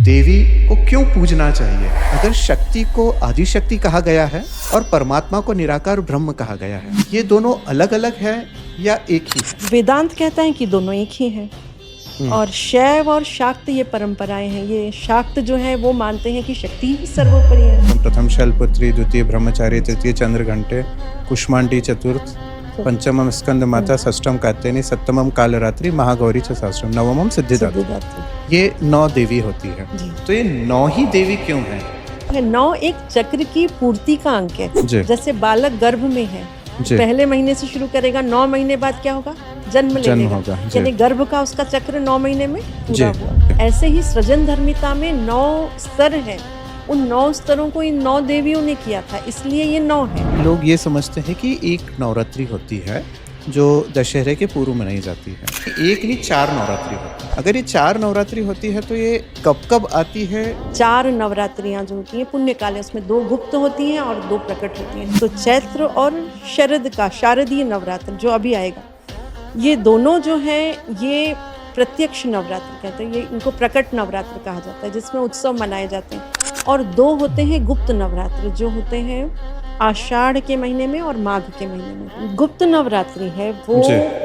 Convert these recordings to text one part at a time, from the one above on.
देवी को क्यों पूजना चाहिए? अगर शक्ति को आदि शक्ति कहा गया है और परमात्मा को निराकार ब्रह्म कहा गया है, ये दोनों अलग अलग है या एक ही है? वेदांत कहता है कि दोनों एक ही हैं। और शैव और शाक्त ये परंपराएं हैं। ये शाक्त जो है वो मानते हैं कि शक्ति ही सर्वोपरि है। प्रथम शैलपुत्री, द्वितीय ब्रह्मचारी, तृतीय चंद्रघंटे, कुष्मांडी चतुर्थ, पंचमम स्कंद माता, षष्ठम कात्यायनी, सप्तमम कालरात्रि, महागौरी च सहस्रम, नवमम सिद्धिदात्री। ये 9 देवी होती है। तो ये 9 ही देवी क्यों है? 9 एक चक्र की पूर्ति का अंक है। जैसे बालक गर्भ में है, पहले महीने से शुरू करेगा, 9 महीने बाद क्या होगा? जन्म लेगा, यानी गर्भ का उसका चक्र 9 महीने में पूरा हुआ। ऐसे ही सृजन धर्मिता में 9 स्तर हैं। उन 9 स्तरों को इन 9 देवियों ने किया था, इसलिए ये 9 है। लोग ये समझते हैं कि एक नवरात्रि होती है जो दशहरे के पूर्व मनाई जाती है। एक नहीं, 4 नवरात्रि होती है। अगर ये 4 नवरात्रि होती है तो ये कब कब आती है? 4 नवरात्रियां जो होती हैं पुण्य काल है, उसमें 2 गुप्त होती हैं और 2 प्रकट होती हैं। तो चैत्र और शरद का शारदीय नवरात्र जो अभी आएगा, ये दोनों जो है ये प्रत्यक्ष नवरात्र कहते हैं। ये इनको प्रकट नवरात्र कहा जाता है, जिसमें उत्सव मनाए जाते हैं। और 2 होते हैं गुप्त नवरात्र, जो होते हैं आषाढ़ के महीने में और माघ के महीने में। गुप्त नवरात्रि है वो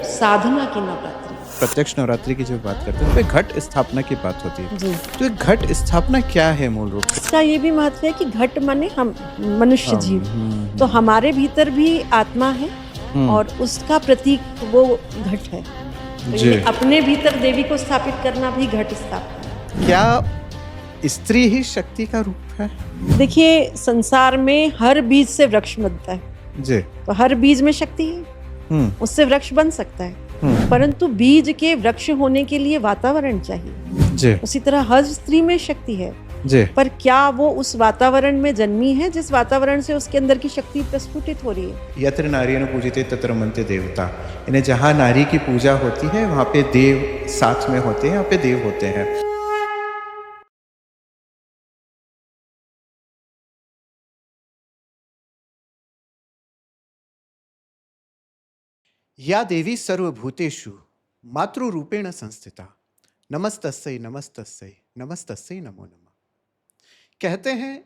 साधना की नवरात्रि। प्रत्यक्ष नवरात्रि की जब बात करते हैं तो घट स्थापना की बात होती है। तो ये घट स्थापना क्या है मूल रूप से? इसका ये भी महत्व है कि घट माने हम मनुष्य जीव। तो हमारे भीतर भी आत्मा है और उसका प्रतीक वो घट है। तो अपने भीतर देवी को स्थापित करना भी घट स्थापना। क्या स्त्री ही शक्ति का रूप है? देखिए, संसार में हर बीज से वृक्ष बनता है जी। तो हर बीज में शक्ति है, उससे वृक्ष बन सकता है। परंतु बीज के वृक्ष होने के लिए वातावरण चाहिए जी। उसी तरह हर स्त्री में शक्ति है जी। पर क्या वो उस वातावरण में जन्मी है जिस वातावरण से उसके अंदर की शक्ति प्रस्फुटित हो रही है? यत्र नारियन पूजिते तत्र रमन्ते देवता। इन्हें जहाँ नारी की पूजा होती है वहाँ पे देव साथ में होते हैं, वहाँ पे देव होते हैं। या देवी सर्वभूतेषु मातृरूपेण संस्थिता, नमस्तस्यै नमस्तस्यै नमस्तस्यै नमो नमः। कहते हैं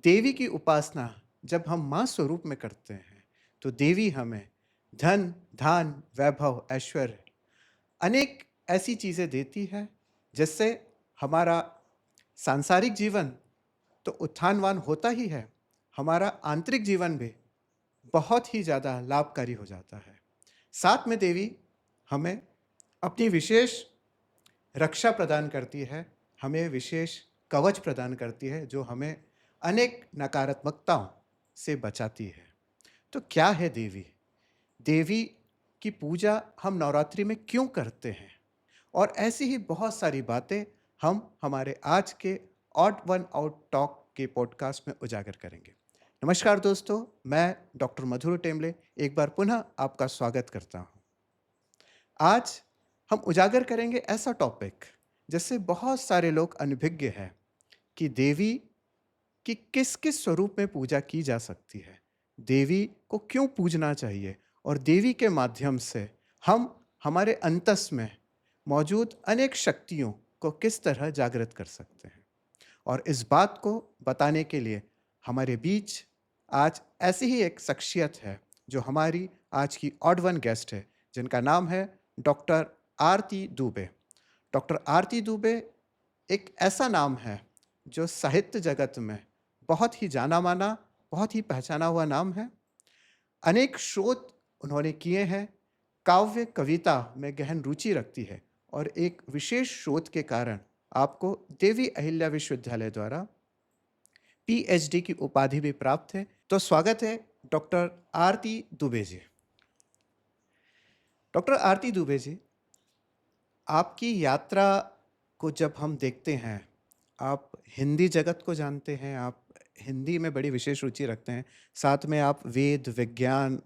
देवी की उपासना जब हम माँ स्वरूप में करते हैं तो देवी हमें धन, धान, वैभव, ऐश्वर्य, अनेक ऐसी चीज़ें देती है जिससे हमारा सांसारिक जीवन तो उत्थानवान होता ही है, हमारा आंतरिक जीवन भी बहुत ही ज़्यादा लाभकारी हो जाता है। साथ में देवी हमें अपनी विशेष रक्षा प्रदान करती है, हमें विशेष कवच प्रदान करती है जो हमें अनेक नकारात्मकताओं से बचाती है। तो क्या है देवी? देवी की पूजा हम नवरात्रि में क्यों करते हैं? और ऐसी ही बहुत सारी बातें हम हमारे आज के ऑड वन आउट टॉक के पॉडकास्ट में उजागर करेंगे। नमस्कार दोस्तों, मैं डॉक्टर मधुर टेम्बले एक बार पुनः आपका स्वागत करता हूँ। आज हम उजागर करेंगे ऐसा टॉपिक जिससे बहुत सारे लोग अनभिज्ञ हैं कि देवी की किस किस स्वरूप में पूजा की जा सकती है, देवी को क्यों पूजना चाहिए और देवी के माध्यम से हम हमारे अंतस में मौजूद अनेक शक्तियों को किस तरह जागृत कर सकते हैं। और इस बात को बताने के लिए हमारे बीच आज ऐसी ही एक शख्सियत है जो हमारी आज की ऑड वन गेस्ट है, जिनका नाम है डॉक्टर आरती दुबे। डॉक्टर आरती दुबे एक ऐसा नाम है जो साहित्य जगत में बहुत ही जाना माना, बहुत ही पहचाना हुआ नाम है। अनेक शोध उन्होंने किए हैं, काव्य कविता में गहन रुचि रखती है और एक विशेष शोध के कारण आपको देवी अहिल्या विश्वविद्यालय द्वारा PhD की उपाधि भी प्राप्त है। तो स्वागत है डॉक्टर आरती दुबे जी। डॉक्टर आरती दुबे जी, आपकी यात्रा को जब हम देखते हैं, आप हिंदी जगत को जानते हैं, आप हिंदी में बड़ी विशेष रुचि रखते हैं, साथ में आप वेद, विज्ञान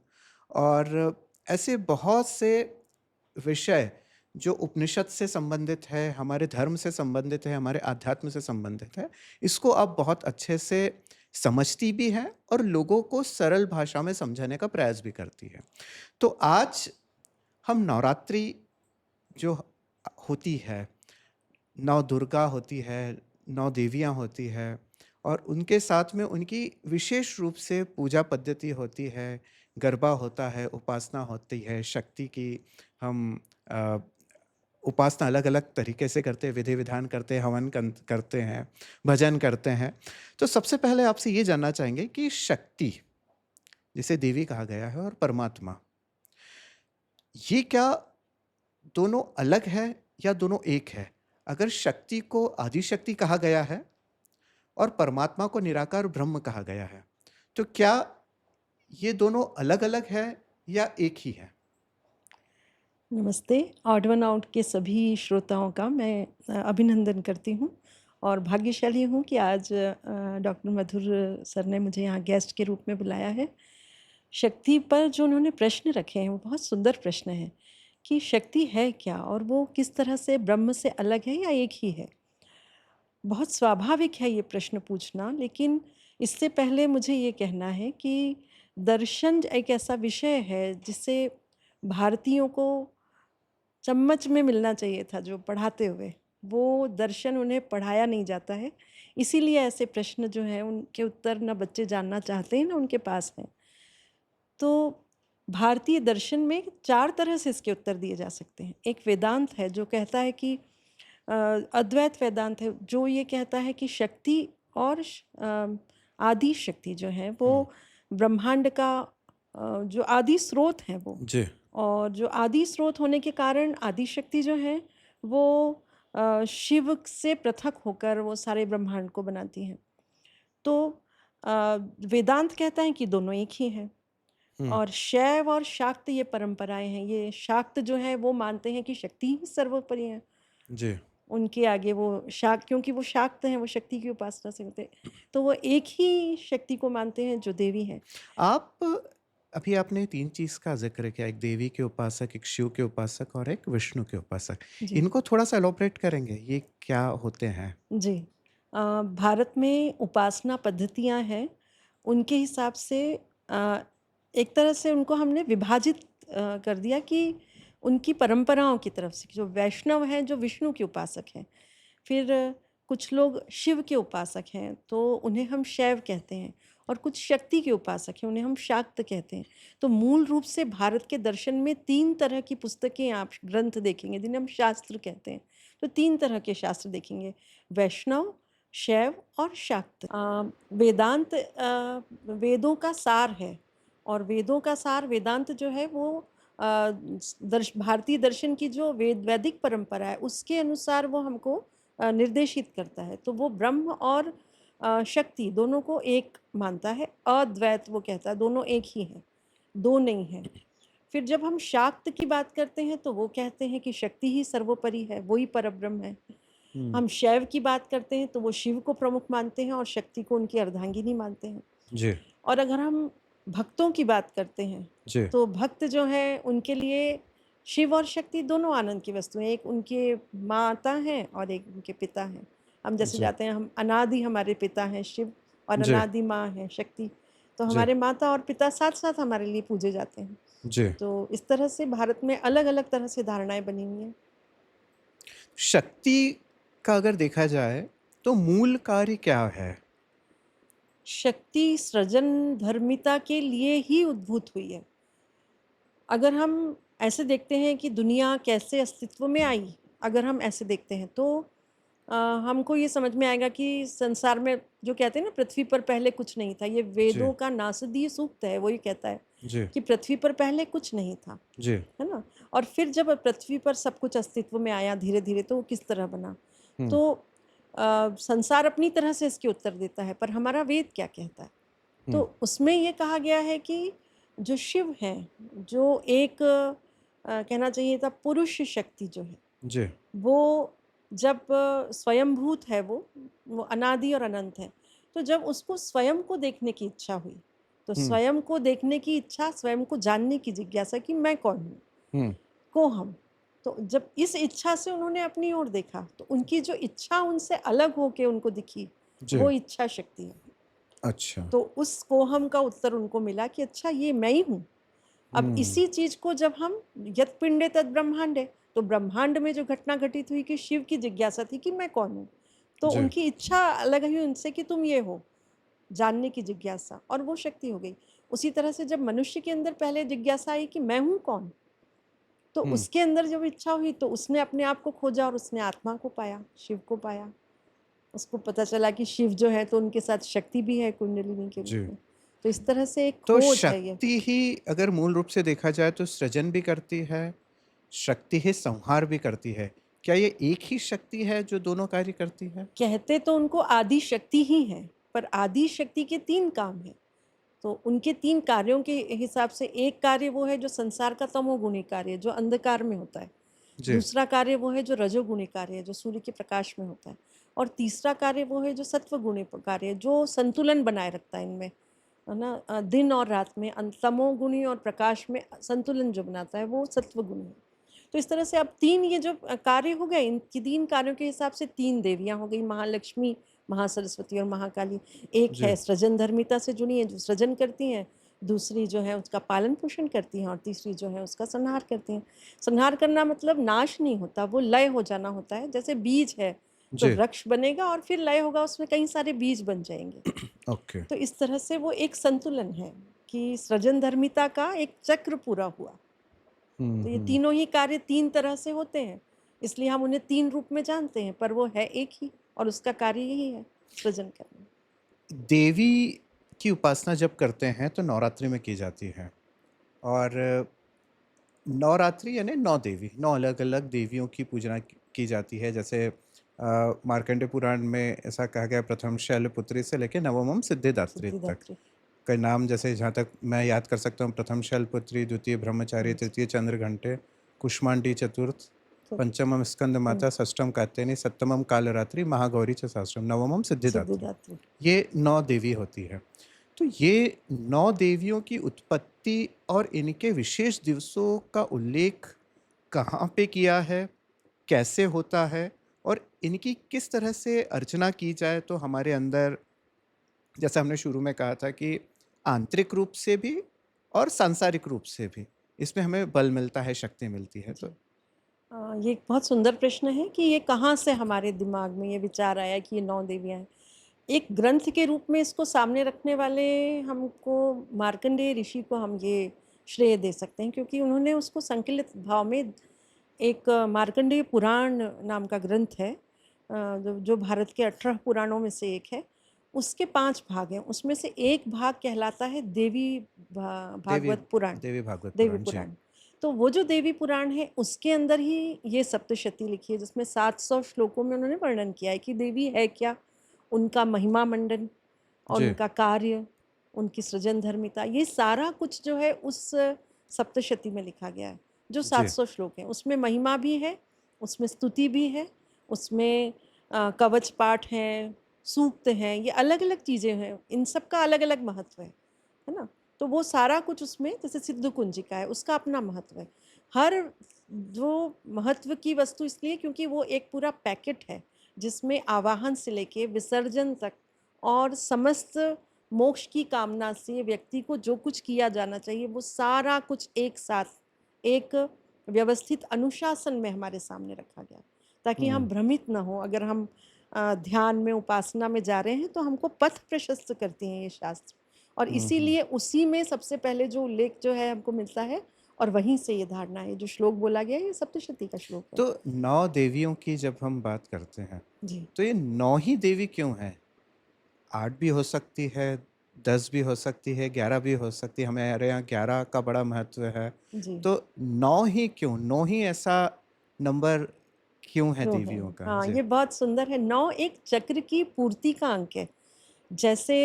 और ऐसे बहुत से विषय जो उपनिषद से संबंधित है, हमारे धर्म से संबंधित है, हमारे आध्यात्म से संबंधित है, इसको आप बहुत अच्छे से समझती भी हैं और लोगों को सरल भाषा में समझाने का प्रयास भी करती है। तो आज हम नवरात्रि जो होती है, नौ दुर्गा होती है, 9 देवियाँ होती है और उनके साथ में उनकी विशेष रूप से पूजा पद्धति होती है, गरबा होता है, उपासना होती है, शक्ति की हम अ, उपासना अलग-अलग तरीके से करते हैं, विधि-विधान करते हैं, हवन करते हैं, भजन करते हैं। तो सबसे पहले आपसे ये जानना चाहेंगे कि शक्ति, जिसे देवी कहा गया है, और परमात्मा, ये क्या दोनों अलग है या दोनों एक है? अगर शक्ति को आदि शक्ति कहा गया है और परमात्मा को निराकार ब्रह्म कहा गया है, तो क्या ये दोनों अलग-अलग है या एक ही है? नमस्ते। ऑड वन आउट के सभी श्रोताओं का मैं अभिनंदन करती हूँ और भाग्यशाली हूँ कि आज डॉक्टर मधुर सर ने मुझे यहाँ गेस्ट के रूप में बुलाया है। शक्ति पर जो उन्होंने प्रश्न रखे हैं वो बहुत सुंदर प्रश्न है कि शक्ति है क्या और वो किस तरह से ब्रह्म से अलग है या एक ही है। बहुत स्वाभाविक है ये प्रश्न पूछना, लेकिन इससे पहले मुझे ये कहना है कि दर्शन एक ऐसा विषय है जिससे भारतीयों को चम्मच में मिलना चाहिए था जो पढ़ाते हुए, वो दर्शन उन्हें पढ़ाया नहीं जाता है। इसीलिए ऐसे प्रश्न जो हैं उनके उत्तर ना बच्चे जानना चाहते हैं ना उनके पास हैं। तो भारतीय दर्शन में 4 तरह से इसके उत्तर दिए जा सकते हैं। एक वेदांत है जो कहता है कि अद्वैत वेदांत है जो ये कहता है कि शक्ति और आदि शक्ति जो है वो ब्रह्मांड का जो आदि स्रोत है वो, जी। और जो आदि स्रोत होने के कारण आदि शक्ति जो है वो शिव से पृथक होकर वो सारे ब्रह्मांड को बनाती हैं। तो वेदांत कहता है कि दोनों एक ही हैं। और शैव और शाक्त ये परंपराएं हैं। ये शाक्त जो है वो मानते हैं कि शक्ति ही सर्वोपरि है, जी। उनके आगे वो शाक्त, क्योंकि वो शाक्त हैं, वो शक्ति की उपासना से होते, तो वो एक ही शक्ति को मानते हैं जो देवी है। आप अभी आपने 3 चीज़ का ज़िक्र किया, एक देवी के उपासक, एक शिव के उपासक और एक विष्णु के उपासक। जी इनको थोड़ा-सा एलॉबरेट करेंगे, ये क्या होते हैं? जी। भारत में उपासना पद्धतियां हैं, उनके हिसाब से एक तरह से उनको हमने विभाजित कर दिया कि उनकी परंपराओं की तरफ से, जो वैष्णव हैं जो विष्णु के उपासक हैं, फिर कुछ लोग शिव के उपासक हैं तो उन्हें हम शैव कहते हैं, और कुछ शक्ति के उपासक हैं उन्हें हम शाक्त कहते हैं। तो मूल रूप से भारत के दर्शन में 3 तरह की पुस्तकें आप ग्रंथ देखेंगे जिन्हें हम शास्त्र कहते हैं। तो 3 तरह के शास्त्र देखेंगे, वैष्णव, शैव और शाक्त। वेदांत वेदों का सार है, और वेदों का सार वेदांत जो है वो भारतीय दर्शन की जो वैदिक परंपरा है उसके अनुसार वो हमको निर्देशित करता है। तो वो ब्रह्म और शक्ति दोनों को एक मानता है, अद्वैत वो कहता है, दोनों एक ही हैं, दो नहीं हैं। फिर जब हम शाक्त की बात करते हैं तो वो कहते हैं कि शक्ति ही सर्वोपरि है, वही परब्रह्म है। हम शैव की बात करते हैं तो वो शिव को प्रमुख मानते हैं और शक्ति को उनकी अर्धांगिनी मानते हैं। जी। और अगर हम भक्तों की बात करते हैं जी। तो भक्त जो है उनके लिए शिव और शक्ति दोनों आनंद की वस्तु हैं। एक उनके माता हैं और एक उनके पिता हैं। हम जैसे जी। जाते हैं, हम अनादि हमारे पिता हैं शिव और जी। अनादि माँ है शक्ति, तो जी। हमारे माता और पिता साथ साथ हमारे लिए पूजे जाते हैं। जी। तो इस तरह से भारत में अलग अलग तरह से धारणाएं बनी हुई हैं। शक्ति का अगर देखा जाए तो मूल कार्य क्या है? शक्ति सृजन धर्मिता के लिए ही उद्भूत हुई है। अगर हम ऐसे देखते हैं कि दुनिया कैसे अस्तित्व में आई, अगर हम ऐसे देखते हैं तो हमको ये समझ में आएगा कि संसार में जो कहते हैं ना पृथ्वी पर पहले कुछ नहीं था, ये वेदों का नासदीय सूक्त है, वही कहता है जी। कि पृथ्वी पर पहले कुछ नहीं था, जी। है ना। और फिर जब पृथ्वी पर सब कुछ अस्तित्व में आया धीरे धीरे तो वो किस तरह बना, तो संसार अपनी तरह से इसके उत्तर देता है, पर हमारा वेद क्या कहता है? तो उसमें ये कहा गया है कि जो शिव है, जो एक कहना चाहिए था पुरुष शक्ति जो है, जी। वो जब स्वयंभूत है, वो अनादि और अनंत है। तो जब उसको स्वयं को देखने की इच्छा हुई, तो स्वयं को देखने की इच्छा, स्वयं को जानने की जिज्ञासा कि मैं कौन हूँ, को हम, तो जब इस इच्छा से उन्होंने अपनी ओर देखा तो उनकी जो इच्छा उनसे अलग होके उनको दिखी, वो इच्छा शक्ति है। अच्छा। तो उस कोहम का उत्तर उनको मिला कि अच्छा ये मैं ही हूँ। अब इसी चीज को जब हम यत् पिंडे तद ब्रह्मांडे, तो ब्रह्मांड में जो घटना घटित हुई कि शिव की जिज्ञासा थी कि मैं कौन हूँ, तो जी। उनकी इच्छा अलग हुई उनसे कि तुम ये हो, जानने की जिज्ञासा, और वो शक्ति हो गई। उसी तरह से जब मनुष्य के अंदर पहले जिज्ञासा आई कि मैं हूँ कौन? तो हुँ, उसके अंदर जब इच्छा हुई तो उसने अपने आप को खोजा और उसने आत्मा को पाया, शिव को पाया। उसको पता चला कि शिव जो है तो उनके साथ शक्ति भी है कुंडलिनी के रूप जी। में। तो इस तरह से एक तो खोज है ये। शक्ति ही अगर मूल रूप से देखा जाए तो सृजन भी करती है, शक्ति ही संहार भी करती है। क्या ये एक ही शक्ति है जो दोनों कार्य करती है? कहते तो उनको आदि शक्ति ही है, पर आदि शक्ति के 3 काम हैं। तो उनके 3 कार्यों के हिसाब से एक कार्य वो है जो संसार का तमोगुणी कार्य है, जो अंधकार में होता है। जी, दूसरा कार्य वो है जो रजोगुणी कार्य है, जो सूर्य के प्रकाश में होता है। और तीसरा कार्य वो है जो सत्वगुणी कार्य है, जो संतुलन बनाए रखता है इनमें, है ना? दिन और रात में तमोगुणी और प्रकाश में संतुलन जो बनाता है वो सत्वगुणी है। तो इस तरह से अब 3 ये जो कार्य हो गए, इन 3 कार्यों के हिसाब से 3 देवियाँ हो गई, महालक्ष्मी, महासरस्वती और महाकाली। एक जी। है सृजन धर्मिता से जुड़ी हैं, जो सृजन करती हैं, दूसरी जो है उसका पालन-पोषण करती हैं और तीसरी जो है उसका संहार करती हैं। संहार करना मतलब नाश नहीं होता, वो लय हो जाना होता है। जैसे बीज है, तो जी, वृक्ष बनेगा और फिर लय होगा, उसमें कई सारे बीज बन जाएँगे। ओके। तो इस तरह से वो एक संतुलन है कि सृजन धर्मिता का एक चक्र पूरा हुआ। हुँ, तो ये हुँ। तीनों ही कार्य 3 तरह से होते हैं, इसलिए हम उन्हें 3 रूप में जानते हैं, पर वो है एक ही और उसका कार्य यही है, सृजन करना। देवी की उपासना जब करते हैं तो नवरात्रि में की जाती है और नवरात्रि यानी 9 देवी, 9 अलग-अलग देवियों की पूजना की जाती है। जैसे मार्कंडेय पुराण में ऐसा कहा गया प्रथम शैलपुत्री से लेके नवमम सिद्धिदात्री तक। सिद्धिदात्री। का नाम जैसे जहाँ तक मैं याद कर सकता हूँ प्रथम शैलपुत्री, द्वितीय ब्रह्मचारी, ब्रह्मचारी। तृतीय चंद्रघंटे, कुष्मांडी चतुर्थ, तो पंचमम हुँ, स्कंदमाता, षष्ठम कात्यायनी, सप्तमम कालरात्रि, महागौरी च सहस्रम, नवमम सिद्धिदात्री। सिद्धिदात्री। ये 9 देवी होती है। तो ये 9 देवियों की उत्पत्ति और इनके विशेष दिवसों का उल्लेख कहाँ पे किया है? कैसे होता है? और इनकी किस तरह से अर्चना की जाए तो हमारे अंदर जैसे हमने शुरू में कहा था कि आंतरिक रूप से भी और सांसारिक रूप से भी इसमें हमें बल मिलता है, शक्ति मिलती है। जी। तो ये एक बहुत सुंदर प्रश्न है कि ये कहाँ से हमारे दिमाग में ये विचार आया कि ये 9 देवियाँ हैं। एक ग्रंथ के रूप में इसको सामने रखने वाले हमको मार्कंडेय ऋषि को हम ये श्रेय दे सकते हैं, क्योंकि उन्होंने उसको संकलित भाव में एक मार्कंडेय पुराण नाम का ग्रंथ है, जो भारत के 18 पुराणों में से एक है। उसके 5 भाग हैं, उसमें से एक भाग कहलाता है देवी देवी भागवत पुराण, देवी भागवत देवी पुराण जी। पुराण। तो वो जो देवी पुराण है उसके अंदर ही ये सप्तशती लिखी है, जिसमें 700 श्लोकों में उन्होंने वर्णन किया है कि देवी है क्या, उनका महिमा मंडन और जी, उनका कार्य, उनकी सृजन धर्मिता, ये सारा कुछ जो है उस सप्तशती में लिखा गया है, जो जी। 700 श्लोक हैं। उसमें महिमा भी है, उसमें स्तुति भी है, उसमें कवच पाठ हैं, सूक्त हैं, ये अलग-अलग चीज़ें हैं, इन सब का अलग-अलग महत्व है ना? तो वो सारा कुछ उसमें, जैसे सिद्ध कुंजिका है, उसका अपना महत्व है। हर जो महत्व की वस्तु इसलिए क्योंकि वो एक पूरा पैकेट है, जिसमें आवाहन से लेके विसर्जन तक और समस्त मोक्ष की कामना से व्यक्ति को जो कुछ किया जाना चाहिए, वो सारा कुछ एक साथ, एक व्यवस्थित अनुशासन में हमारे सामने रखा गया, ताकि हम हुँ, भ्रमित ना हों। अगर हम ध्यान में, उपासना में जा रहे हैं, तो हमको पथ प्रशस्त करती हैं ये शास्त्र। और हुँ, हुँ। इसीलिए उसी में सबसे पहले जो उल्लेख जो है हमको मिलता है, और वहीं से ये धारणा है, जो श्लोक बोला गया है, ये सप्तशती का श्लोक है। तो 9 देवियों की जब हम बात करते हैं, जी। तो ये 9 ही देवी क्यों हैं? 8 भी हो सकती है, 10 भी हो सकती है, 11 भी हो सकती है। हमारे यहाँ 11 का बड़ा महत्व है। जी। तो 9 ही क्यों? 9 ही ऐसा नंबर क्यों है क्यों है? देवियों का? हाँ, जी, ये बहुत सुंदर है। 9 एक चक्र की पूर्ति का अंक है। जैसे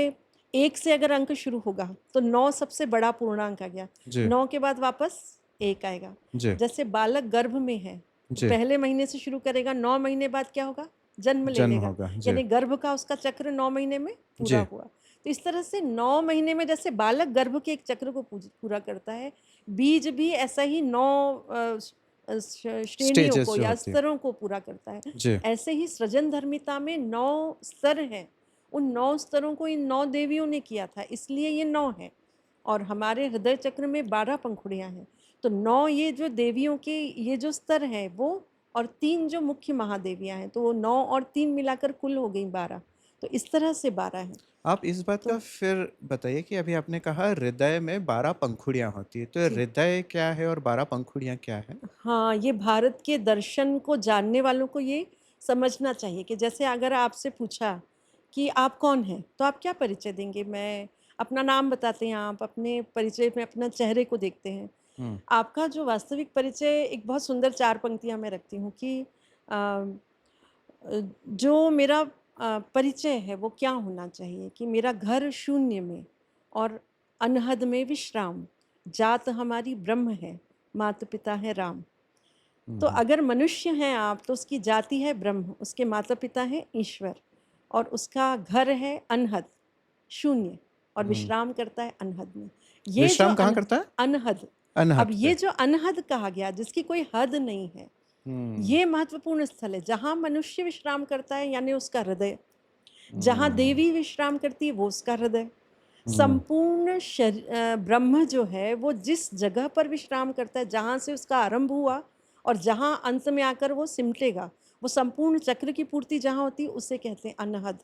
1 से अगर अंक शुरू होगा, तो 9 सबसे बड़ा पूर्णांक आ गया। जी, 9 के बाद वापस 1 आएगा। जी, जैसे बालक गर्भ में है, तो जी। पहले महीने से शुरू करेगा, 9 महीने बाद क्या होगा? जन्म ले जन्म लेगा। होगा। जी, यानी गर्भ का उसका चक्र 9 महीने में पूरा जी। हुआ। तो इस तरह से 9 महीने में जैसे बालक गर्भ के एक चक्र को पूरा करता है, बीज भी ऐसा ही 9 श्रेणियों स्टेजेस को जो या होती है। स्तरों को पूरा करता है। जी, ऐसे ही सृजन धर्मिता में 9 स्तर हैं। उन 9 स्तरों को इन 9 देवियों ने किया था, इसलिए ये 9 है। और हमारे हृदय चक्र में 12 पंखुड़ियाँ हैं। तो 9 ये जो देवियों के ये जो स्तर हैं वो, और 3 जो मुख्य महादेवियाँ हैं, तो वो 9 और 3 मिलाकर कुल हो गई 12। तो इस तरह से 12 हैं। आप इस बात का तो फिर बताइए कि अभी आपने कहा हृदय में 12 पंखुड़ियाँ होती है, तो जी। हृदय क्या है और 12 पंखुड़ियाँ क्या है? हाँ, ये भारत के दर्शन को जानने वालों को ये समझना चाहिए कि जैसे अगर आपसे पूछा कि आप कौन हैं? तो आप क्या परिचय देंगे? मैं अपना नाम बताते हैं, आप अपने परिचय में अपना चेहरे को देखते हैं। हुँ, आपका जो वास्तविक परिचय एक बहुत सुंदर 4 पंक्तियाँ मैं रखती हूँ कि जो मेरा परिचय है वो क्या होना चाहिए कि मेरा घर शून्य में और अनहद में विश्राम, जात हमारी ब्रह्म है, माता-पिता हैं राम। हुँ, तो हुँ, अगर मनुष्य हैं आप तो उसकी जाति है ब्रह्म, उसके माता-पिता हैं ईश्वर और उसका घर है अनहद, शून्य और हुँ। विश्राम करता है अनहद में। ये जो विश्राम कहाँ करता है? अनहद, अब अनहद ये पे। जो अनहद कहा गया जिसकी कोई हद नहीं है, हुँ, ये महत्वपूर्ण स्थल है जहाँ मनुष्य विश्राम करता है यानी उसका हृदय, जहाँ हुँ, देवी विश्राम करती है वो उसका हृदय। हुँ, संपूर्ण ब्रह्म जो है वो जिस जगह पर विश्राम करता है, जहाँ से उसका आरंभ हुआ और जहाँ अंत में आकर वो सिमटेगा, वो संपूर्ण चक्र की पूर्ति जहाँ होती है उसे कहते हैं अनहद।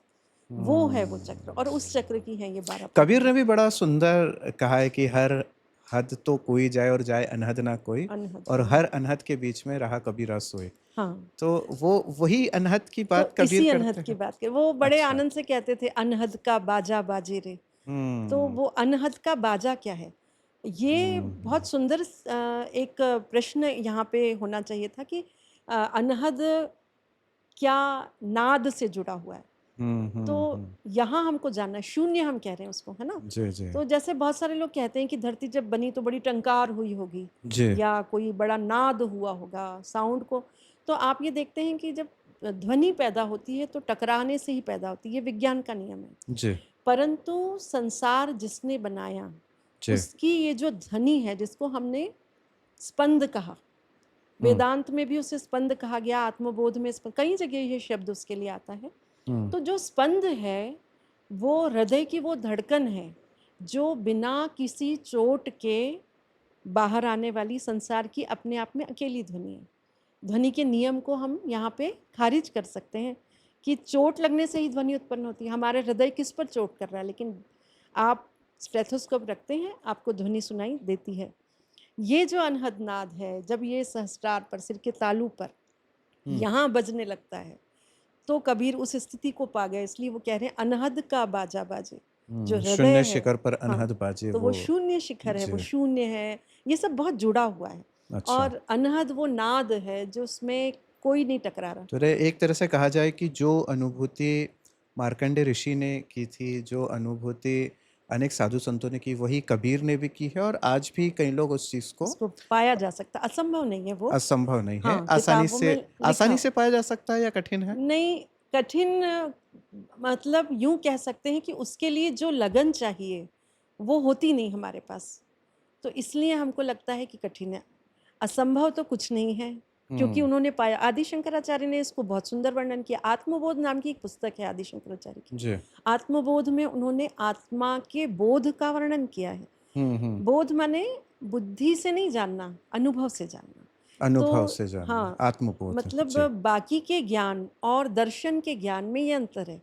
वो है वो चक्र और उस चक्र की हैं ये 12 कबीर पंक्तियाँ। ने भी बड़ा सुंदर कहा है कि हर हद तो कोई जाए और जाए अनहद ना कोई, अनहद, और हाँ। हर अनहद के बीच में रहा कबीरा सोए। हाँ। तो वो वही अनहद की तो बात कबीर इसी अनहद करते की हैं। बात करें, वो बड़े अच्छा। आनंद से कहते थे अनहद का बाजा बाजे रे। तो हुँ, वो अनहद का बाजा क्या है? ये हुँ, बहुत सुंदर एक प्रश्न यहाँ पे होना चाहिए था कि अनहद क्या नाद से जुड़ा हुआ है? हुँ, तो हुँ, हुँ। यहाँ हमको जानना है, शून्य हम कह रहे हैं उसको, है ना? जी, जी। तो जैसे बहुत सारे लोग कहते हैं कि धरती जब बनी तो बड़ी टंकार हुई होगी जी। या कोई बड़ा नाद हुआ होगा साउंड को। तो आप ये देखते हैं कि जब ध्वनि पैदा होती है तो टकराने से ही पैदा होती है, ये विज्ञान का नियम है। जी, परंतु संसार जिसने बनाया, जी। उसकी ये जो ध्वनि है जिसको हमने स्पंद कहा, हुँ, वेदांत में भी उसे स्पंद कहा गया, आत्मबोध में कई जगह ये शब्द उसके लिए आता है। हुँ, तो जो स्पंद है, वो हृदय की वो धड़कन है, जो बिना किसी चोट के बाहर आने वाली संसार की अपने आप में अकेली ध्वनि है। ध्वनि के नियम को हम यहाँ पे खारिज कर सकते हैं कि चोट लगने से ही ध्वनि उत्पन्न होती है। हमारे हृदय किस पर चोट कर रहा है, लेकिन आप स्टेथोस्कोप रखते हैं, आपको ध्वनि सुनाई देती है। ये जो अनहद नाद है, जब ये सहस्त्रार पर, सिर के तालू पर हुँ, यहाँ बजने लगता है, तो कबीर उस स्थिति को पा गए, इसलिए वो कह रहे हैं अनहद का बाजा बाजे, जो हुँ। हृदय शून्य है। शिखर पर हाँ, अनहद बाजे तो वो वो। शून्य शिखर है, वो जी, शून्य है, ये सब बहुत जुड़ा हुआ है। अच्छा। और अनहद वो नाद है जो उसमें कोई नहीं टकरा रहा। तो एक तरह से कहा जाए कि जो अनुभूति मार्कंडेय ऋषि ने की थी, जो अनुभूति अनेक साधु संतों ने की, वही कबीर ने भी की है, और आज भी कई लोग उस चीज़ को उसको पाया जा सकता, असंभव नहीं है वो। असंभव नहीं है, हाँ, किताबों में लिखा आसानी हुआ से पाया जा सकता है या कठिन है? नहीं, कठिन मतलब यूँ कह सकते हैं कि उसके लिए जो लगन चाहिए, वो होती नहीं हमारे पास। तो इसलिए हमको लगता है कि कठिन है। असंभव तो कुछ नहीं है, क्योंकि हुँ, उन्होंने पाया। आदि शंकराचार्य ने इसको बहुत सुंदर वर्णन किया। आत्मबोध नाम की एक पुस्तक है आदि शंकराचार्य की। जी। आत्मबोध में उन्होंने आत्मा के बोध का वर्णन किया है। हुँ, हुँ। बोध माने बुद्धि से नहीं जानना, अनुभव से जानना। अनुभव तो से जानना, हाँ, आत्मबोध। मतलब जी। बाकी के ज्ञान और दर्शन के ज्ञान में ये अंतर है।